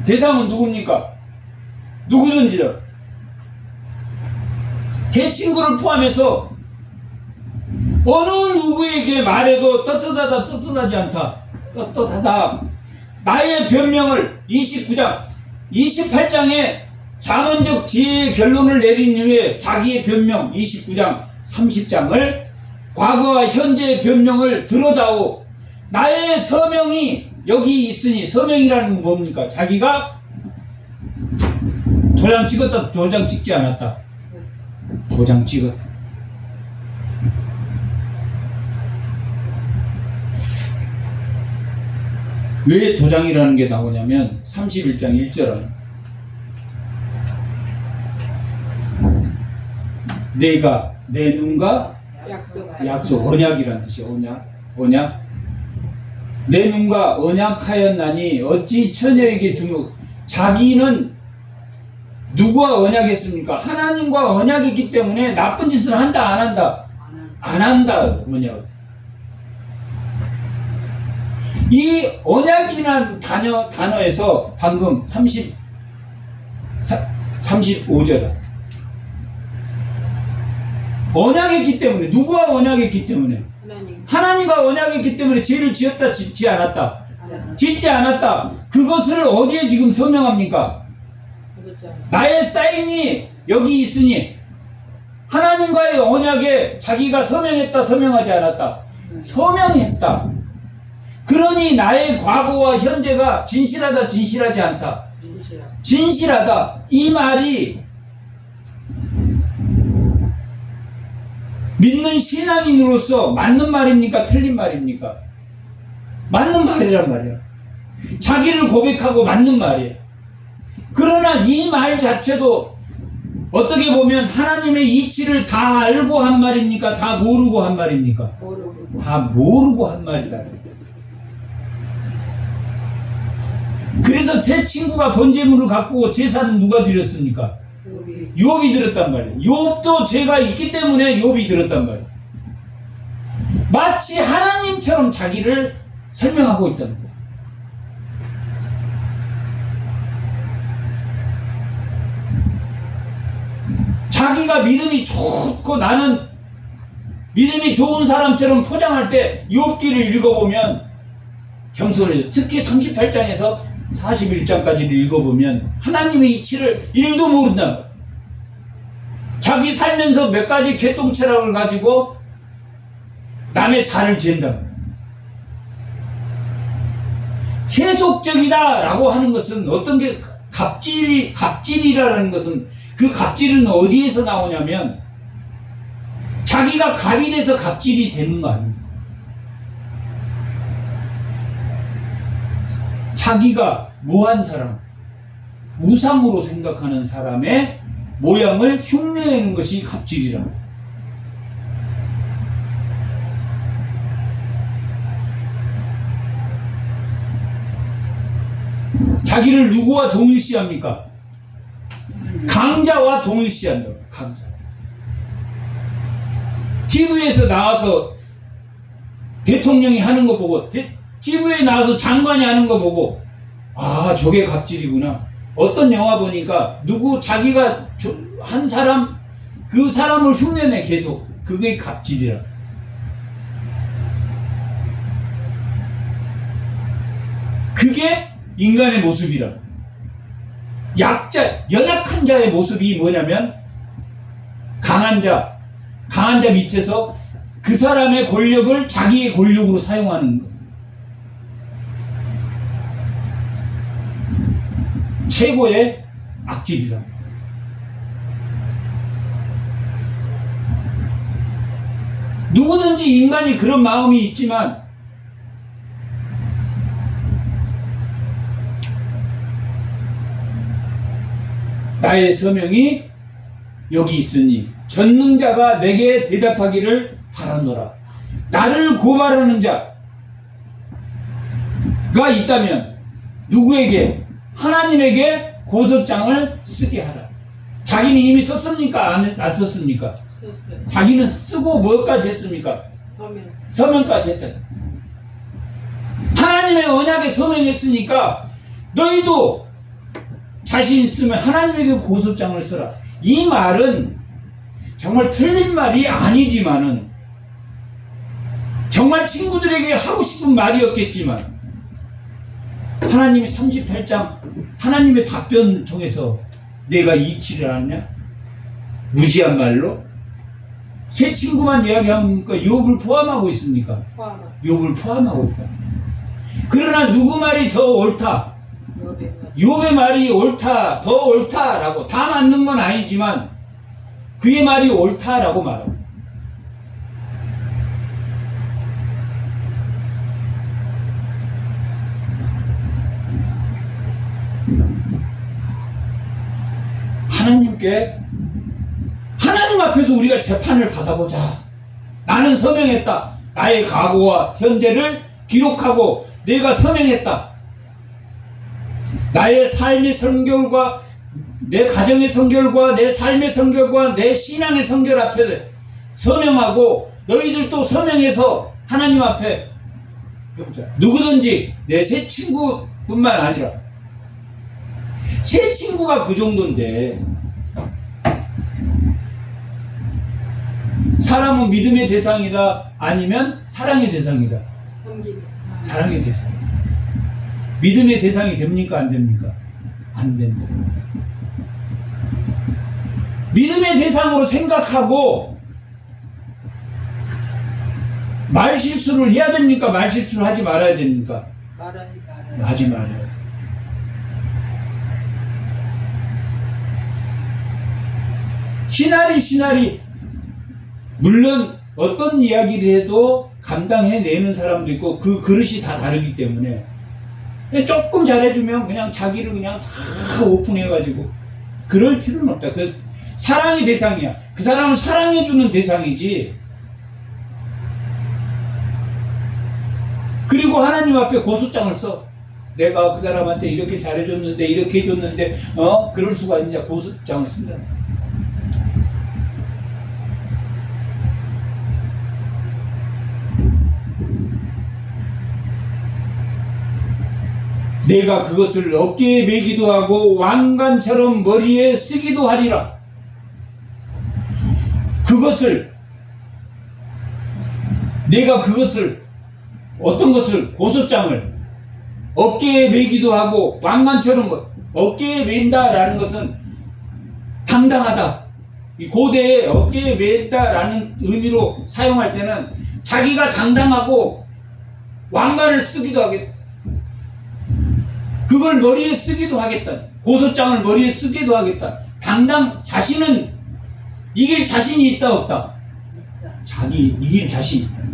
대상은 누굽니까? 누구든지요. 제 친구를 포함해서 어느 누구에게 말해도 떳떳하다 떳떳하지 않다 떳떳하다. 나의 변명을 29장 28장에 자문적 지혜의 결론을 내린 이후에 자기의 변명 29장 30장을 과거와 현재의 변명을 들어다오. 나의 서명이 여기 있으니, 서명이라는 건 뭡니까? 자기가 도장 찍었다, 도장 찍지 않았다. 도장 찍었다. 왜 도장이라는 게 나오냐면 31장 1절 내가 내 눈과 약속, 언약이란 뜻이야. 언약. 내 눈과 언약하였나니 어찌 처녀에게 중요. 자기는 누구와 언약했습니까? 하나님과 언약했기 때문에 나쁜 짓을 한다 안 한다? 안 한다. 언약. 이 언약이라는 단어에서 방금 35절 언약했기 때문에, 누구와 언약했기 때문에? 하나님과 언약했기 때문에 죄를 지었다 짓지 않았다? 짓지 않았다. 그것을 어디에 지금 서명합니까? 나의 사인이 여기 있으니 하나님과의 언약에 자기가 서명했다 서명하지 않았다? 서명했다. 그러니 나의 과거와 현재가 진실하다 진실하지 않다? 진실하다. 이 말이 믿는 신앙인으로서 맞는 말입니까? 틀린 말입니까? 맞는 말이란 말이야. 자기를 고백하고 맞는 말이에요. 그러나 이 말 자체도 어떻게 보면 하나님의 이치를 다 알고 한 말입니까? 다 모르고 한 말입니까? 다 모르고 한 말이다. 그래서 새 친구가 번제물을 갖고 제사는 누가 드렸습니까? 욥이 들었단 말이에요. 욥도 죄가 있기 때문에 욥이 들었단 말이에요. 마치 하나님처럼 자기를 설명하고 있다는 거예요. 자기가 믿음이 좋고 나는 믿음이 좋은 사람처럼 포장할 때 욥기를 읽어보면 겸손해요. 특히 38장에서 41장까지를 읽어보면 하나님의 이치를 1도 모른단 말이에요. 자기 살면서 몇 가지 개똥체락을 가지고 남의 잘을 지은다. 세속적이다 라고 하는 것은 어떤 게 갑질이라는 것은 그 갑질은 어디에서 나오냐면 자기가 갑이 돼서 갑질이 되는 거 아닙니까? 자기가 뭐한 사람, 우상으로 생각하는 사람의 모양을 흉내내는 것이 갑질이라. 자기를 누구와 동일시합니까? 강자와 동일시한다고. 강자. TV에서 나와서 대통령이 하는 거 보고, TV에 나와서 장관이 하는 거 보고, 아, 저게 갑질이구나. 어떤 영화 보니까 자기가 한 사람, 그 사람을 흉내내 계속. 그게 갑질이라. 그게 인간의 모습이라. 연약한 자의 모습이 뭐냐면, 강한 자 밑에서 그 사람의 권력을 자기의 권력으로 사용하는 것. 최고의 악질이라. 누구든지 인간이 그런 마음이 있지만 나의 서명이 여기 있으니 전능자가 내게 대답하기를 바라노라. 나를 고발하는 자가 있다면 누구에게? 하나님에게 고소장을 쓰게 하라. 자기는 이미 썼습니까? 안 썼습니까? 썼어요. 자기는 쓰고 뭐까지 했습니까? 서명까지 했다. 하나님의 언약에 서명했으니까 너희도 자신 있으면 하나님에게 고소장을 써라. 이 말은 정말 틀린 말이 아니지만은, 정말 친구들에게 하고 싶은 말이었겠지만, 하나님이 38장 하나님의 답변을 통해서 내가 이치를 하느냐? 무지한 말로? 새 친구만 이야기하니까 욥을 포함하고 있습니까? 욥을 포함하고 있다. 그러나 누구 말이 더 옳다? 욥의 말이 옳다, 더 옳다라고, 다 맞는 건 아니지만 그의 말이 옳다라고 말합니다. 하나님 앞에서 우리가 재판을 받아보자. 나는 서명했다. 나의 과거와 현재를 기록하고 내가 서명했다. 나의 삶의 성결과 내 가정의 성결과 내 삶의 성결과 내 신앙의 성결 앞에 서명하고, 너희들도 서명해서 하나님 앞에 해보자. 누구든지 내 새 친구뿐만 아니라, 새 친구가 그 정도인데, 사람은 믿음의 대상이다, 아니면 사랑의 대상이다? 사랑의 대상. 믿음의 대상이 됩니까? 안 됩니까? 안 된다. 믿음의 대상으로 생각하고 말실수를 해야 됩니까? 말실수를 하지 말아야 됩니까? 하지 말아야 돼. 시나리 물론 어떤 이야기를 해도 감당해내는 사람도 있고 그 그릇이 다 다르기 때문에 조금 잘해주면 그냥 자기를 그냥 다 오픈해가지고 그럴 필요는 없다. 그 사랑의 대상이야. 그 사람을 사랑해주는 대상이지. 그리고 하나님 앞에 고소장을 써. 내가 그 사람한테 이렇게 잘해줬는데, 이렇게 해줬는데, 그럴 수가 있냐. 고소장을 쓴다. 내가 그것을 어깨에 메기도 하고 왕관처럼 머리에 쓰기도 하리라. 내가 그것을 어떤 것을, 고소장을 어깨에 메기도 하고 왕관처럼 어깨에 맨다라는 것은 당당하다. 이 고대에 어깨에 맨다라는 의미로 사용할 때는 자기가 당당하고 왕관을 쓰기도 하겠다. 그걸 머리에 쓰기도 하겠다. 고소장을 머리에 쓰기도 하겠다. 자신은 이길 자신이 있다, 없다? 자기 이길 자신이 있다.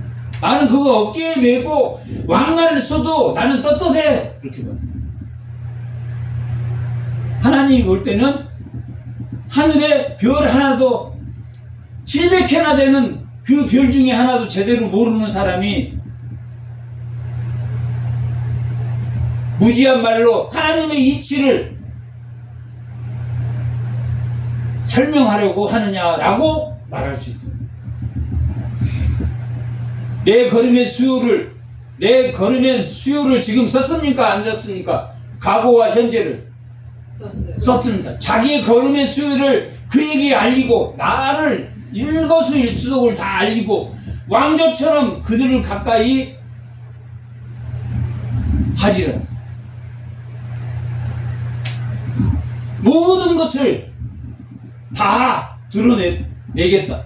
나는 그거 어깨에 메고 왕관을 써도 나는 떳떳해. 그렇게 봐. 하나님이 볼 때는 하늘에 별 하나도 700회나 되는 그 별 중에 하나도 제대로 모르는 사람이 무지한 말로 하나님의 이치를 설명하려고 하느냐라고 말할 수 있다. 내 걸음의 수요를 지금 썼습니까? 안 썼습니까? 과거와 현재를 썼습니다. 자기의 걸음의 수요를 그에게 알리고 나를 일거수일투족을 다 알리고 왕조처럼 그들을 가까이 하지라. 모든 것을 다 드러내겠다.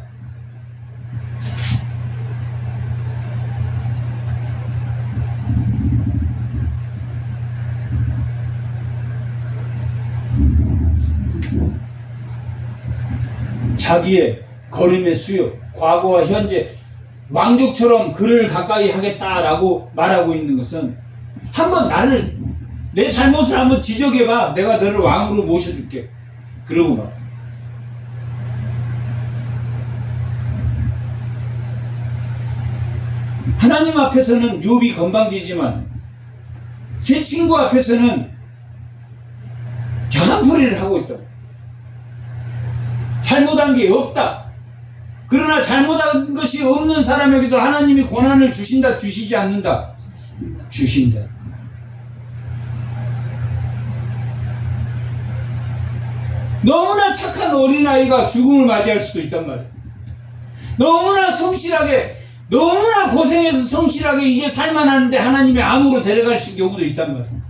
자기의 걸음의 수요, 과거와 현재, 왕족처럼 그를 가까이 하겠다라고 말하고 있는 것은 한번 내 잘못을 한번 지적해봐. 내가 너를 왕으로 모셔줄게. 그러고 막. 하나님 앞에서는 욥이 건방지지만 새 친구 앞에서는 격한풀이를 하고 있다. 잘못한 게 없다. 그러나 잘못한 것이 없는 사람에게도 하나님이 고난을 주신다, 주시지 않는다? 주신다. 너무나 착한 어린아이가 죽음을 맞이할 수도 있단 말이에요. 너무나 성실하게, 너무나 고생해서 성실하게 이게 살만하는데 하나님이 암으로 데려가실 경우도 있단 말이에요.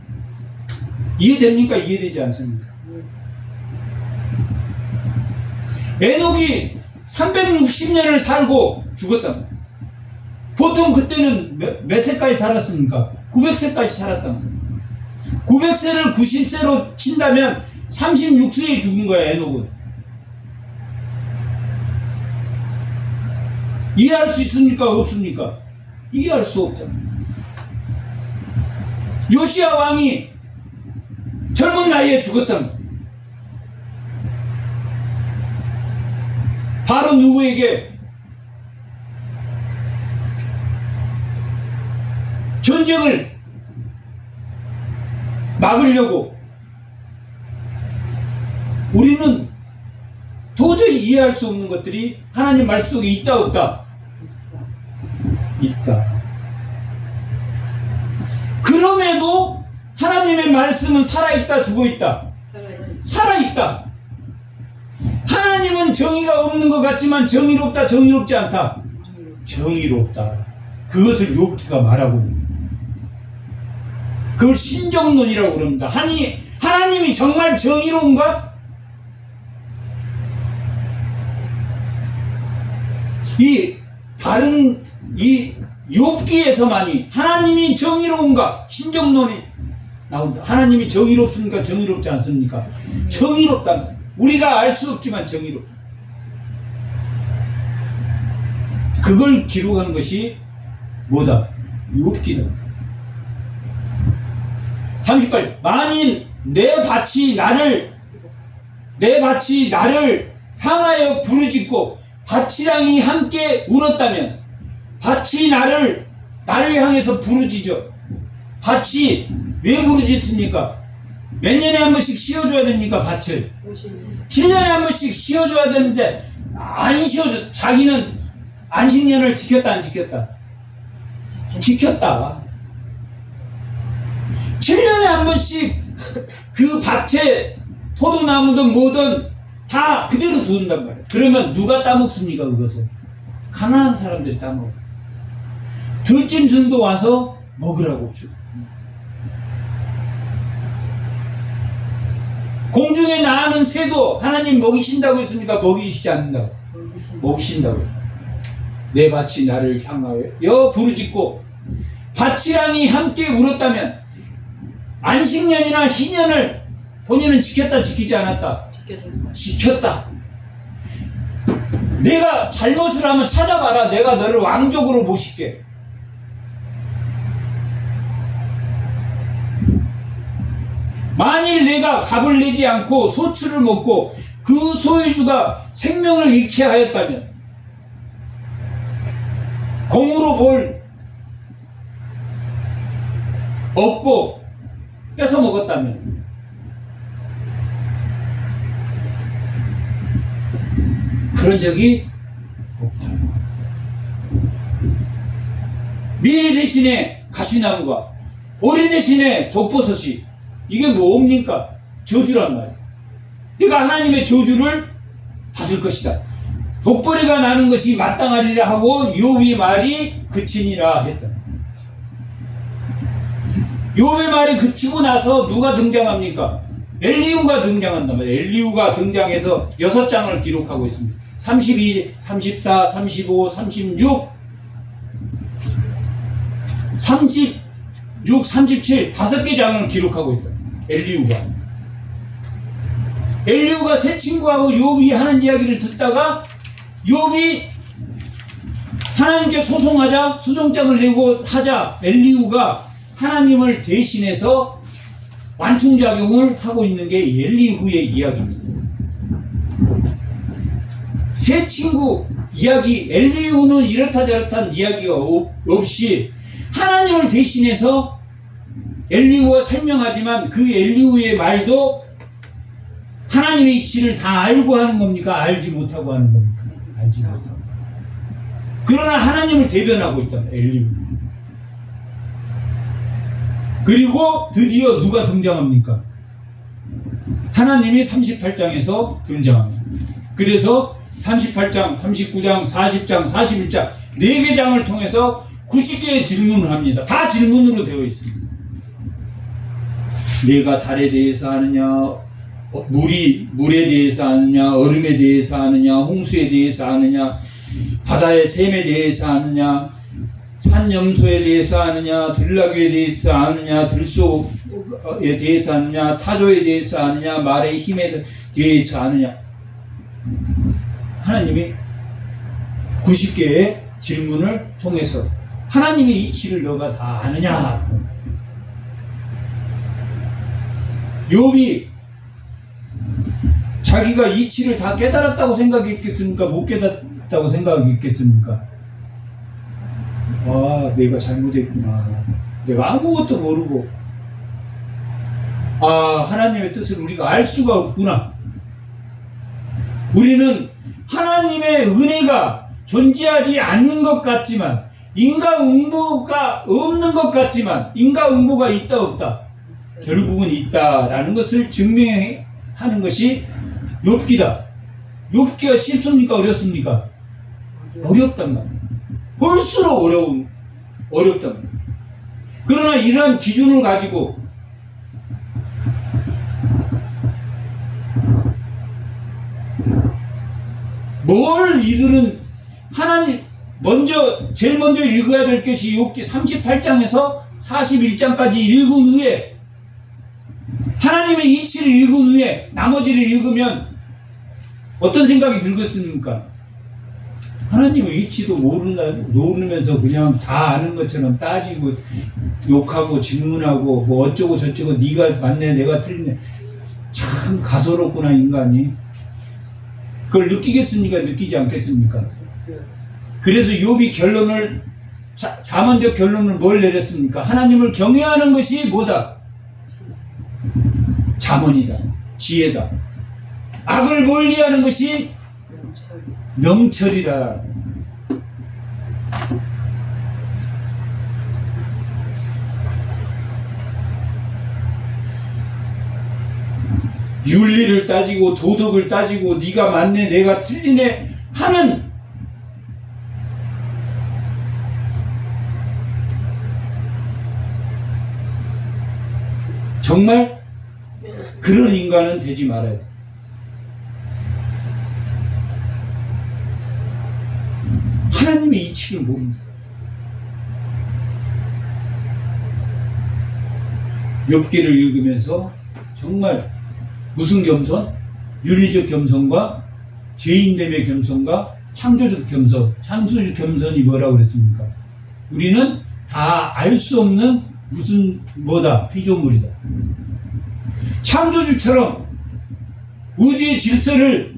이해됩니까? 이해되지 않습니까? 에녹이 360년을 살고 죽었단 말이에요. 보통 그때는 몇 세까지 살았습니까? 900세까지 살았단 말이에요. 900세를 90세로 친다면 36세에 죽은 거야, 에녹은. 이해할 수 있습니까? 없습니까? 이해할 수 없잖아. 요시야 왕이 젊은 나이에 죽었단 말이야. 바로 누구에게? 전쟁을 막으려고. 우리는 도저히 이해할 수 없는 것들이 하나님 말씀 속에 있다 없다? 있다. 그럼에도 하나님의 말씀은 살아있다 죽어있다? 살아있다. 하나님은 정의가 없는 것 같지만 정의롭다 정의롭지 않다? 정의롭다. 그것을 욥기가 말하고 있는 거예요. 그걸 신정론이라고 그럽니다. 하나님이 정말 정의로운가? 이 욥기에서만이 하나님이 정의로운가? 신정론이 나온다. 하나님이 정의롭습니까? 정의롭지 않습니까? 정의롭다. 우리가 알 수 없지만 정의롭다. 그걸 기록하는 것이 뭐다? 욥기다. 30절. 만일 내 밭이 나를 향하여 부르짖고 밭이랑이 함께 울었다면, 밭이 나를 향해서 부르짖어. 밭이 왜 부르짖습니까? 몇 년에 한 번씩 씌워줘야 됩니까? 밭을 7년에 한 번씩 씌워줘야 되는데 안 씌워줘. 자기는 안식년을 지켰다 안 지켰다? 지켰다. 7년에 한 번씩 그 밭에 포도나무든 뭐든 다 그대로 두는단 말이에요. 그러면 누가 따먹습니까? 그것을 가난한 사람들이 따먹어. 들짐승도 와서 먹으라고 주. 공중에 나는 새도 하나님 먹이신다고 했습니까? 먹이시지 않는다고? 먹이신다고. 내 밭이 나를 향하여 부르짖고 밭이랑이 함께 울었다면, 안식년이나 희년을 본인은 지켰다 지키지 않았다? 지켰다. 내가 잘못을 하면 찾아봐라. 내가 너를 왕족으로 모실게. 만일 내가 값을 내지 않고 소출을 먹고 그 소유주가 생명을 잃게 하였다면, 공으로 볼 얻고 뺏어 먹었다면. 그런 적이 없다. 밀 대신에 가시나무가, 보리 대신에 독버섯이, 이게 뭡니까? 저주란 말이에요. 그러니까 하나님의 저주를 받을 것이다. 독보리가 나는 것이 마땅하리라 하고 욥의 말이 그치니라 했다. 욥의 말이 그치고 나서 누가 등장합니까? 엘리후가 등장한단 말이에요. 엘리후가 등장해서 6장을 기록하고 있습니다. 32, 34, 35, 36, 36, 37 5개 장을 기록하고 있다. 엘리후가 세 친구하고 욥이 하는 이야기를 듣다가 욥이 하나님께 소송하자, 수정장을 내고 하자, 엘리후가 하나님을 대신해서 완충작용을 하고 있는 게 엘리후의 이야기입니다. 세 친구 이야기, 엘리후는 이렇다 저렇다는 이야기가 없이 하나님을 대신해서 엘리후가 설명하지만 그 엘리후의 말도 하나님의 이치를 다 알고 하는 겁니까? 알지 못하고 하는 겁니까? 알지 못하고. 그러나 하나님을 대변하고 있다. 엘리후. 그리고 드디어 누가 등장합니까? 하나님이 38장에서 등장합니다. 그래서 38장, 39장, 40장, 41장 4개 장을 통해서 90개의 질문을 합니다. 다 질문으로 되어 있습니다. 내가 달에 대해서 아느냐, 물에 대해서 아느냐, 얼음에 대해서 아느냐, 홍수에 대해서 아느냐, 바다의 샘에 대해서 아느냐, 산염소에 대해서 아느냐, 들나귀에 대해서 아느냐, 들소에 대해서 아느냐, 타조에 대해서 아느냐, 말의 힘에 대해서 아느냐. 하나님이 90개의 질문을 통해서 하나님의 이치를 너가 다 아느냐. 욥이 자기가 이치를 다 깨달았다고 생각했겠습니까? 못 깨달았다고 생각했겠습니까? 아, 내가 잘못했구나. 내가 아무것도 모르고, 아, 하나님의 뜻을 우리가 알 수가 없구나. 우리는 하나님의 은혜가 존재하지 않는 것 같지만, 인과응보가 없는 것 같지만, 인과응보가 있다 없다? 결국은 있다라는 것을 증명하는 것이 욥기다. 욥기가 쉽습니까? 어렵습니까? 어렵단 말이에요. 볼수록 어렵단 말이에요. 그러나 이러한 기준을 가지고 뭘 이들은 하나님 제일 먼저 읽어야 될 것이 욥기 38장에서 41장까지 읽은 후에 하나님의 이치를 읽은 후에 나머지를 읽으면 어떤 생각이 들겠습니까? 하나님의 이치도 모르면서 그냥 다 아는 것처럼 따지고 욕하고 질문하고 뭐 어쩌고 저쩌고 네가 맞네 내가 틀리네. 참 가소롭구나 인간이. 그걸 느끼겠습니까? 느끼지 않겠습니까? 그래서 욥이 결론을 자문적 결론을 뭘 내렸습니까? 하나님을 경외하는 것이 뭐다? 자문이다. 지혜다. 악을 멀리하는 것이 명철이다. 윤리를 따지고 도덕을 따지고 네가 맞네 내가 틀리네 하는 정말 그런 인간은 되지 말아야 돼. 하나님의 이치를 모릅니다. 욥기를 읽으면서 정말 무슨 겸손? 윤리적 겸손과 죄인됨의 겸손과 창조적 겸손, 창조적 겸손이 뭐라고 그랬습니까? 우리는 다 알 수 없는 무슨 뭐다? 피조물이다. 창조주처럼 우주의 질서를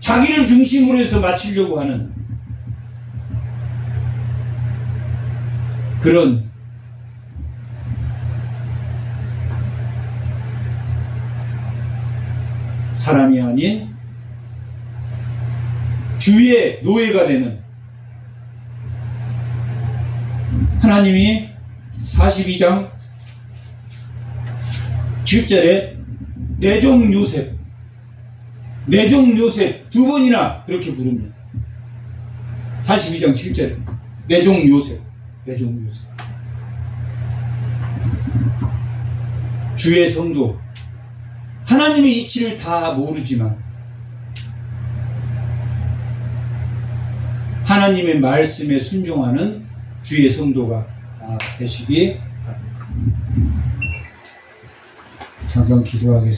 자기를 중심으로 해서 맞추려고 하는 그런 사람이 아닌 주의 노예가 되는 하나님이 42장 7절에 내 종 요셉 두 번이나 그렇게 부릅니다. 42장 7절에 내 종 요셉 주의 성도, 하나님의 이치를 다 모르지만 하나님의 말씀에 순종하는 주의 성도가 다 되시기 바랍니다. 잠깐 기도하겠습니다.